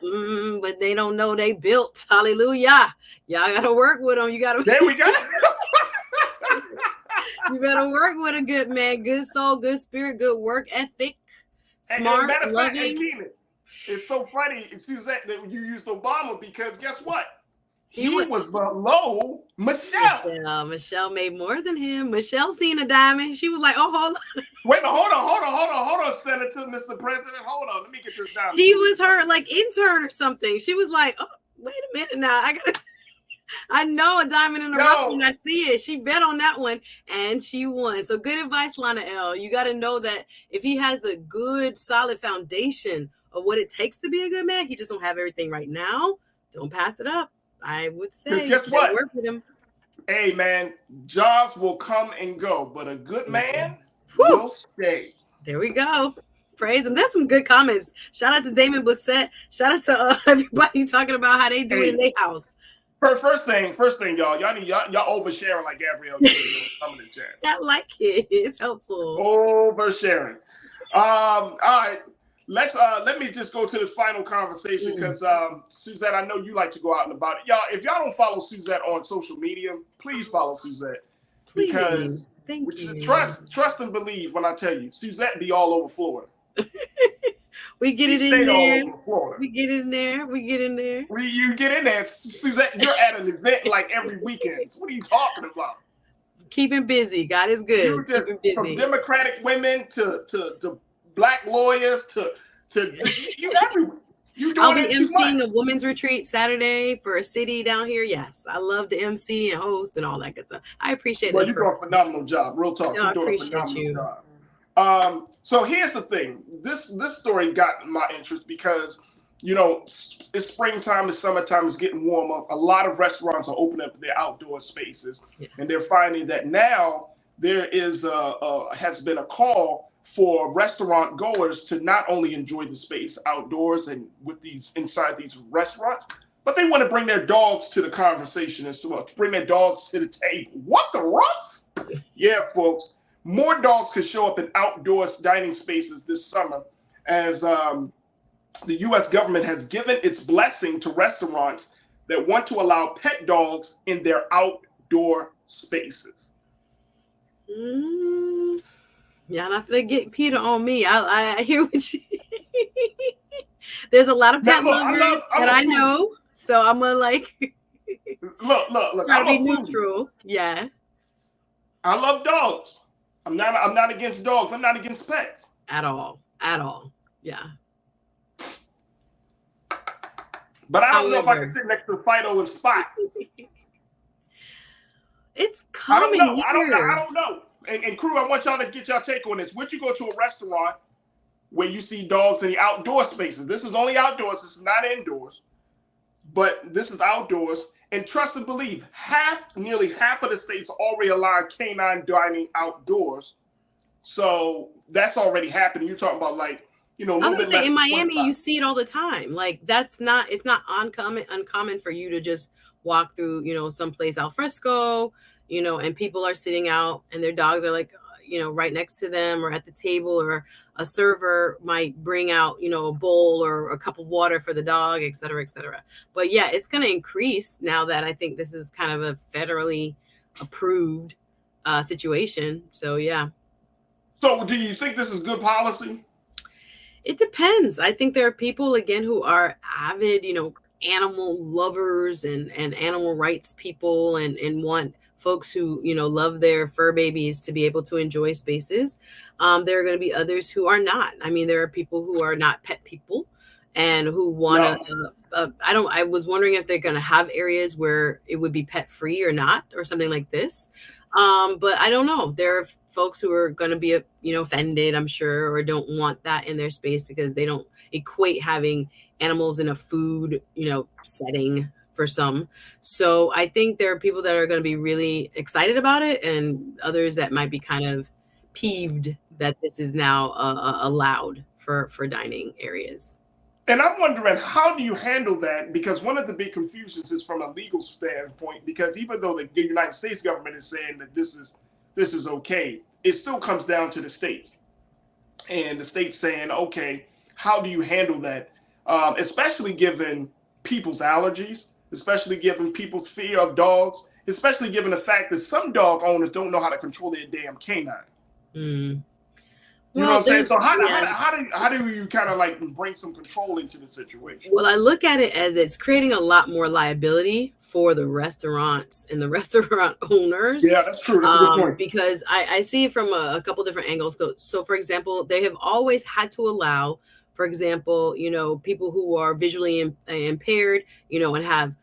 but they don't know they built. Hallelujah. Y'all got to work with them. You got to. There we go. You better work with a good man, good soul, good spirit, good work ethic, smart, and loving. Fact, Keenan, it's so funny, Suzette, that you used Obama because guess what? He was below Michelle. Michelle made more than him. Michelle seen a diamond. She was like, oh, hold on. Wait, hold on, Senator, Mr. President. Hold on. Let me get this down. He was her like intern or something. She was like, oh, wait a minute now. I know a diamond in the rough when I see it. She bet on that one and she won. So good advice, Lana L. You got to know that if he has the good, solid foundation of what it takes to be a good man, he just don't have everything right now. Don't pass it up. I would say, guess what? Work with him. Hey, man, jobs will come and go, but a good man will stay. There we go. Praise him. There's some good comments. Shout out to Damon Blissett. Shout out to everybody talking about how they do it in their house. First thing, y'all. Y'all oversharing like Gabrielle Union in the chat. I like it. It's helpful. Oversharing. All right. Let me just go to this final conversation because Suzette, I know you like to go out and about it. Y'all, if y'all don't follow Suzette on social media, please follow Suzette. Please. Because Thank you. Trust and believe when I tell you, Suzette be all over Florida. We get it in there. We get in there. You get in there, Suzette. You're at an event like every weekend. What are you talking about? Keeping busy. God is good. Keeping busy. From Democratic women to Black lawyers to you everywhere. I'll be emceeing a women's retreat Saturday for a city down here. Yes, I love to MC and host and all that good stuff. I appreciate it. Well, you're doing a phenomenal job. Real talk. No, You're doing I appreciate you. Job. So here's the thing. This story got my interest because, it's springtime, it's summertime, it's getting warmer. A lot of restaurants are opening up their outdoor spaces, and they're finding that now there is has been a call for restaurant goers to not only enjoy the space outdoors and with these inside these restaurants, but they want to bring their dogs to the conversation as well, bring their dogs to the table. What the rough? Yeah, folks. More dogs could show up in outdoor dining spaces this summer as the U.S. government has given its blessing to restaurants that want to allow pet dogs in their outdoor spaces. Yeah, not gonna get Peter on me. I hear what you. There's a lot of pet lovers that I know, so I'm gonna look. Try to be I'm neutral. Yeah, I love dogs. I'm not against dogs. I'm not against pets at all. Yeah. But I don't know if I can sit next to Fido and Spot. It's coming. I don't know. And crew, I want y'all to get y'all take on this. Would you go to a restaurant where you see dogs in the outdoor spaces? This is only outdoors. This is not indoors. But this is outdoors. And trust and believe, nearly half of the states already allow canine dining outdoors. So that's already happening. You're talking about a little bit less. In Miami, you see it all the time. It's not uncommon for you to just walk through, someplace al fresco, and people are sitting out and their dogs are right next to them or at the table, or a server might bring out, a bowl or a cup of water for the dog, et cetera, et cetera. But yeah, it's going to increase now that I think this is kind of a federally approved situation. So yeah. So do you think this is good policy? It depends. I think there are people, again, who are avid, animal lovers and animal rights people and want folks who, love their fur babies to be able to enjoy spaces. There are going to be others who are not. I mean, there are people who are not pet people and who want to, I was wondering if they're going to have areas where it would be pet free or not, or something like this. But I don't know. There are folks who are going to be, offended, I'm sure, or don't want that in their space because they don't equate having animals in a food, setting for some. So I think there are people that are going to be really excited about it, and others that might be kind of peeved that this is now allowed for dining areas. And I'm wondering, how do you handle that? Because one of the big confusions is from a legal standpoint, because even though the United States government is saying that this is okay, it still comes down to the states. And the states saying, okay, how do you handle that? Especially given people's allergies, especially given people's fear of dogs, especially given the fact that some dog owners don't know how to control their damn canine. You know what I'm saying? So how do you kind of like bring some control into the situation? Well, I look at it as it's creating a lot more liability for the restaurants and the restaurant owners. Yeah, that's true. That's a good point. Because I see it from a couple different angles. So, for example, they have always had to allow, for example, people who are visually impaired, and have,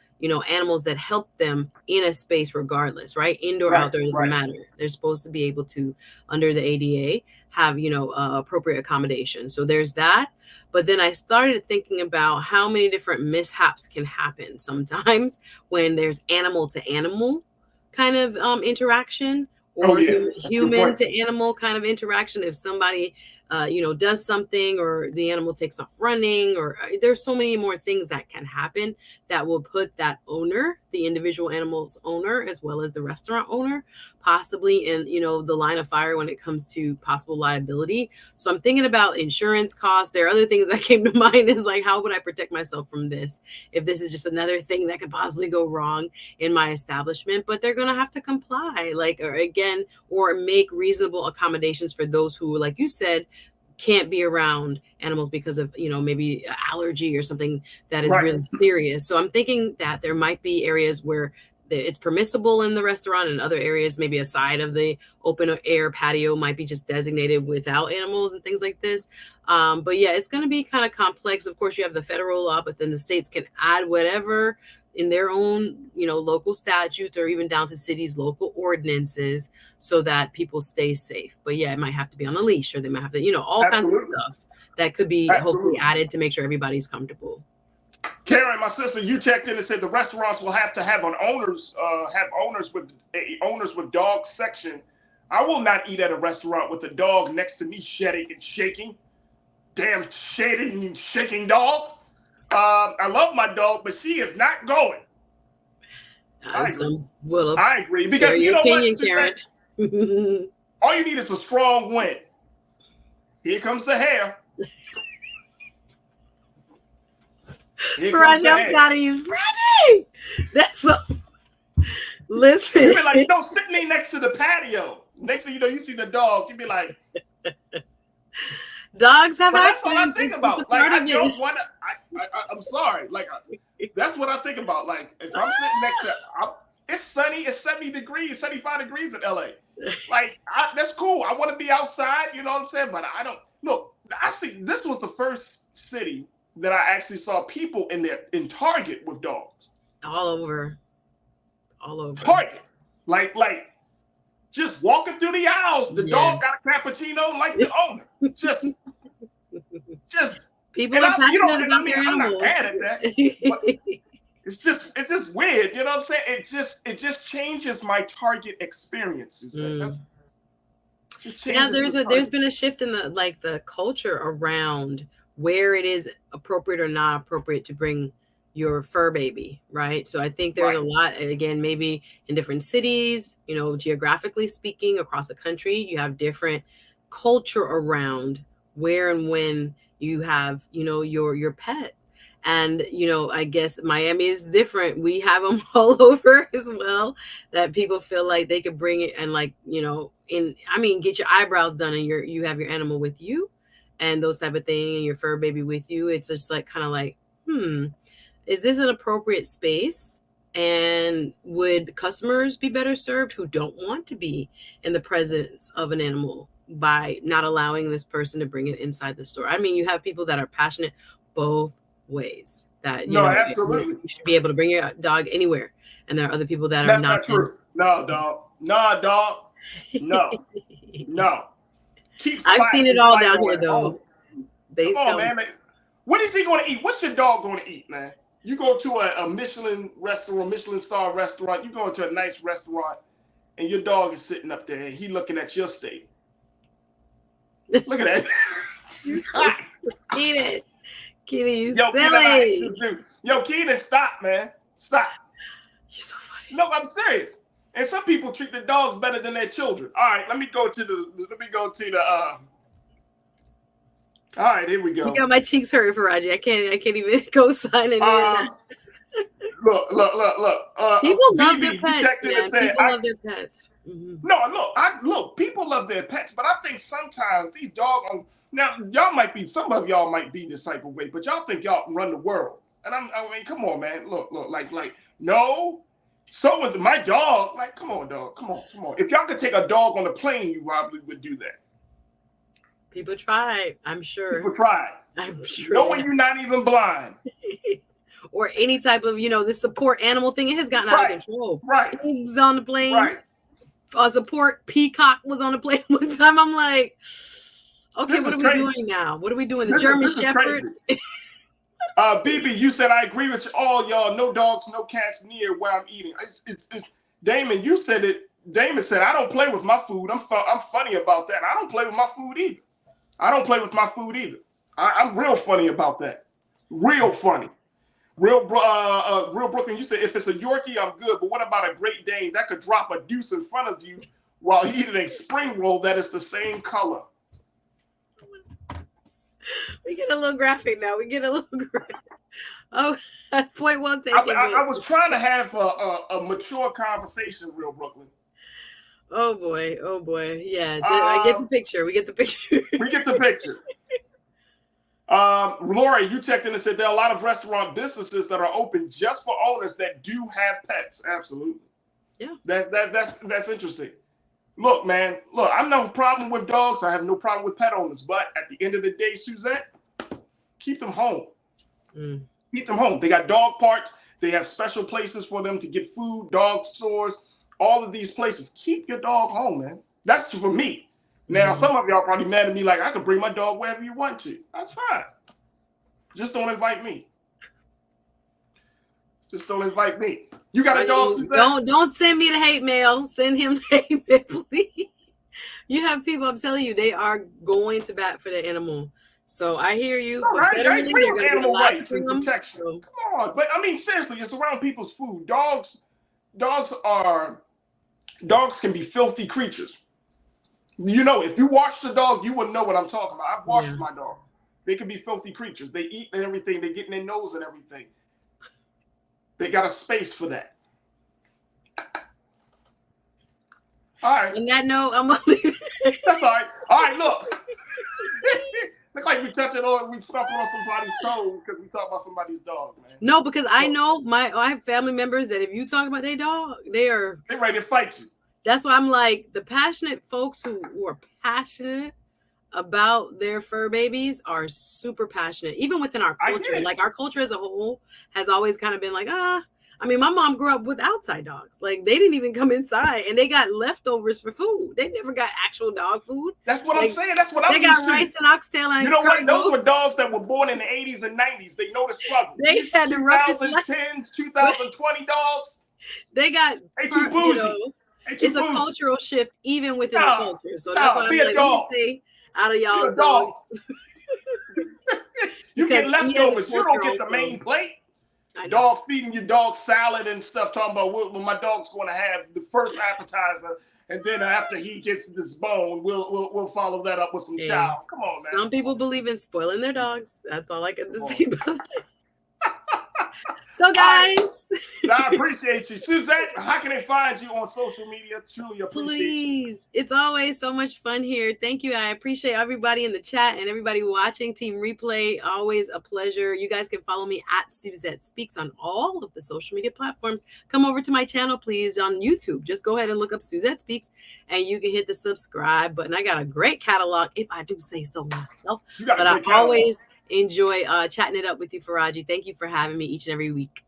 animals that help them in a space regardless, right? Indoor, outdoor, doesn't matter. They're supposed to be able to, under the ADA, have, appropriate accommodation. So there's that. But then I started thinking about how many different mishaps can happen sometimes when there's animal to animal kind of interaction, or human to animal kind of interaction. If somebody, does something, or the animal takes off running, or there's so many more things that can happen that will put that owner, the individual animal's owner, as well as the restaurant owner, possibly in, the line of fire when it comes to possible liability. So I'm thinking about insurance costs. There are other things that came to mind, is like, how would I protect myself from this if this is just another thing that could possibly go wrong in my establishment? But they're going to have to comply, or make reasonable accommodations for those who, like you said, can't be around animals because of, maybe allergy or something that is really serious. So I'm thinking that there might be areas where it's permissible in the restaurant, and other areas, maybe a side of the open air patio, might be just designated without animals and things like this. But yeah, it's going to be kind of complex. Of course, you have the federal law, but then the states can add whatever in their own, local statutes, or even down to cities' local ordinances, so that people stay safe. But yeah, it might have to be on a leash, or they might have to, all kinds of stuff that could be hopefully added to make sure everybody's comfortable. Karen, my sister, you checked in and said the restaurants will have to have owners with dog section. I will not eat at a restaurant with a dog next to me shedding and shaking. Damn shedding and shaking dog. I love my dog, but she is not going. I agree. Because you know what? All you need is a strong wind. Here comes the hair. Raji, I'm proud of you. Raji! That's so... Listen. You be like, sit me next to the patio. Next thing you know, you see the dog. You be like... Dogs have accidents. That's all I think about. Like, I don't want to... I'm sorry. Like, that's what I think about. Like, if I'm sitting next to... It's sunny. It's 70 degrees, 75 degrees in LA. Like, that's cool. I want to be outside. You know what I'm saying? But I don't... Look, I see... This was the first city that I actually saw people in Target with dogs. All over. Target. Like, just walking through the aisles. The dog got a cappuccino like the owner. Just people are passionate about their I'm animals. not mad at that. But it's just weird. You know what I'm saying? It just changes my Target experiences. There's been a shift in the culture around where it is appropriate or not appropriate to bring your fur baby, right? So I think there's a lot, again, maybe in different cities, you know, geographically speaking, across the country, you have different culture around where and when you have, you know, your pet. And, you know, I guess Miami is different. We have them all over as well, that people feel like they could bring it and, like, you know, get your eyebrows done and you have your animal with you and those type of thing, and your fur baby with you. It's just like, kind of like, is this an appropriate space? And would customers be better served who don't want to be in the presence of an animal by not allowing this person to bring it inside the store? I mean, you have people that are passionate both ways, that absolutely, you should be able to bring your dog anywhere, and there are other people that That's are not true. No, dog. No. I've seen it all down here, though. Come on, man. What is he going to eat? What's your dog going to eat, man? You go to a Michelin star restaurant. You go into a nice restaurant, and your dog is sitting up there, and he looking at your steak. Look at that. Keenan, you silly. Keenan, stop, man. Stop. You're so funny. No, I'm serious. And some people treat the dogs better than their children. All right, let me go to the all right, here we go. You got my cheeks hurting for Raji. I can't even go sign any of that. Look. People love their pets, man. People love their pets. Mm-hmm. Look, people love their pets, but I think sometimes these dogs, now some of y'all might be this type of way, but y'all think y'all run the world. And I mean, come on, man. Look, no. So with my dog, like, come on, dog. Come on. If y'all could take a dog on a plane, you probably would do that. People try, I'm sure. People try. I'm sure. Knowing you're not even blind. Or any type of, this support animal thing, it has gotten out of control. Right. Pigs on the plane. Right. A support peacock was on the plane one time. I'm like, okay, what are we doing now? What are we doing? The German Shepherd? BB, you said, I agree with all y'all. No dogs, no cats near where I'm eating. It's Damon, you said it. Damon said, I don't play with my food. I'm funny about that. I don't play with my food either. I'm real funny about that. Real funny. Real Brooklyn, you said, if it's a Yorkie, I'm good. But what about a Great Dane that could drop a deuce in front of you while eating a spring roll that is the same color? We get a little graphic now. Oh, point well taken. I was trying to have a mature conversation, Real Brooklyn. Oh boy. Yeah, I get the picture. We get the picture. Lori, you checked in and said there are a lot of restaurant businesses that are open just for owners that do have pets. Absolutely. Yeah. That's interesting. Look, man. I have no problem with dogs. I have no problem with pet owners. But at the end of the day, Suzette, keep them home. Keep them home. They got dog parks. They have special places for them to get food, dog stores, all of these places. Keep your dog home, man. That's for me. Now, some of y'all probably mad at me, like, I could bring my dog wherever you want to. That's fine. Just don't invite me. You got a dog, Suzette? Don't send me the hate mail. Send him the hate mail, please. You have people, I'm telling you, they are going to bat for the animal. So I hear you. I agree with animal rights and protection. Come on. But I mean, seriously, it's around people's food. Dogs can be filthy creatures. If you watch the dog, you wouldn't know what I'm talking about. I've watched my dog. They can be filthy creatures. They eat and everything. They get in their nose and everything. They got a space for that. All right. On that note, I'm gonna leave. That's all right. All right, look. Looks like we stomped on somebody's toe because we talked about somebody's dog, man. No, because I know I have family members that if you talk about their dog, they're ready to fight you. That's why I'm like, the passionate folks who are passionate about their fur babies are super passionate, even within our culture. Like, our culture as a whole has always kind of been like, I mean, my mom grew up with outside dogs. Like, they didn't even come inside, and they got leftovers for food. They never got actual dog food. That's what I'm saying. That's what I'm used to. They got rice and oxtail. And you know what? Those were dogs that were born in the 80s and 90s. They know the struggle. They had the roughest 2010s, 2020 dogs. They got too bougie. It's a cultural shift even within the culture. So that's why I'm like, let me stay out of y'all's dogs. You get leftovers. You don't get the main plate. Dog feeding your dog salad and stuff, talking about what my dog's going to have the first appetizer, and then after he gets this bone, we'll follow that up with some chow. Come on, man. Some people believe in spoiling their dogs. That's all I can say about that. So, guys, I appreciate you. Suzette, how can they find you on social media? Truly appreciate you. It's always so much fun here. Thank you. I appreciate everybody in the chat and everybody watching. Team Replay, always a pleasure. You guys can follow me at Suzette Speaks on all of the social media platforms. Come over to my channel, please, on YouTube. Just go ahead and look up Suzette Speaks, and you can hit the subscribe button. I got a great catalog, if I do say so myself. But I always enjoy chatting it up with you, Faraji. Thank you for having me each and every week.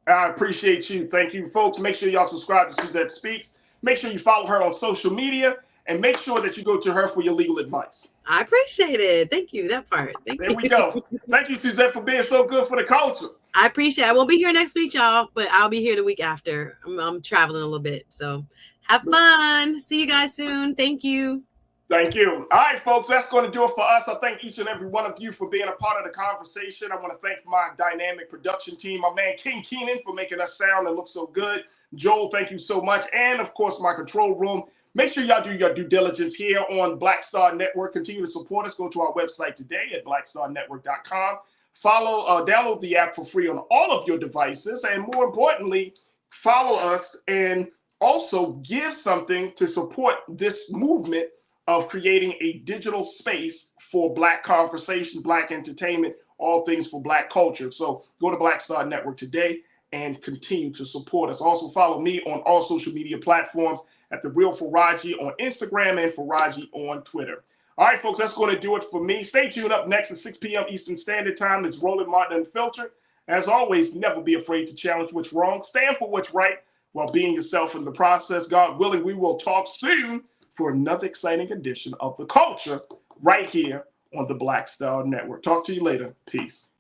I appreciate you. Thank you, folks. Make sure y'all subscribe to Suzette Speaks. Make sure you follow her on social media, and make sure that you go to her for your legal advice. I appreciate it. Thank you. That part. There we go. Thank you, Suzette, for being so good for the culture. I appreciate it. I won't be here next week, y'all, but I'll be here the week after. I'm traveling a little bit. So have fun. See you guys soon. Thank you. Thank you. All right, folks, that's going to do it for us. I thank each and every one of you for being a part of the conversation. I want to thank my dynamic production team, my man King Keenan, for making us sound and look so good. Joel, thank you so much. And, of course, my control room. Make sure y'all do your due diligence here on Black Star Network. Continue to support us. Go to our website today at blackstarnetwork.com. Download the app for free on all of your devices. And more importantly, follow us and also give something to support this movement of creating a digital space for Black conversation, Black entertainment, all things for Black culture. So go to Black Star Network today and continue to support us. Also follow me on all social media platforms at The Real Faraji on Instagram and Faraji on Twitter. All right, folks, that's going to do it for me. Stay tuned. Up next at 6 p.m. Eastern Standard Time is Roland Martin Unfiltered. As always, never be afraid to challenge what's wrong. Stand for what's right while being yourself in the process. God willing, we will talk soon for another exciting edition of The Culture right here on the Black Star Network. Talk to you later. Peace.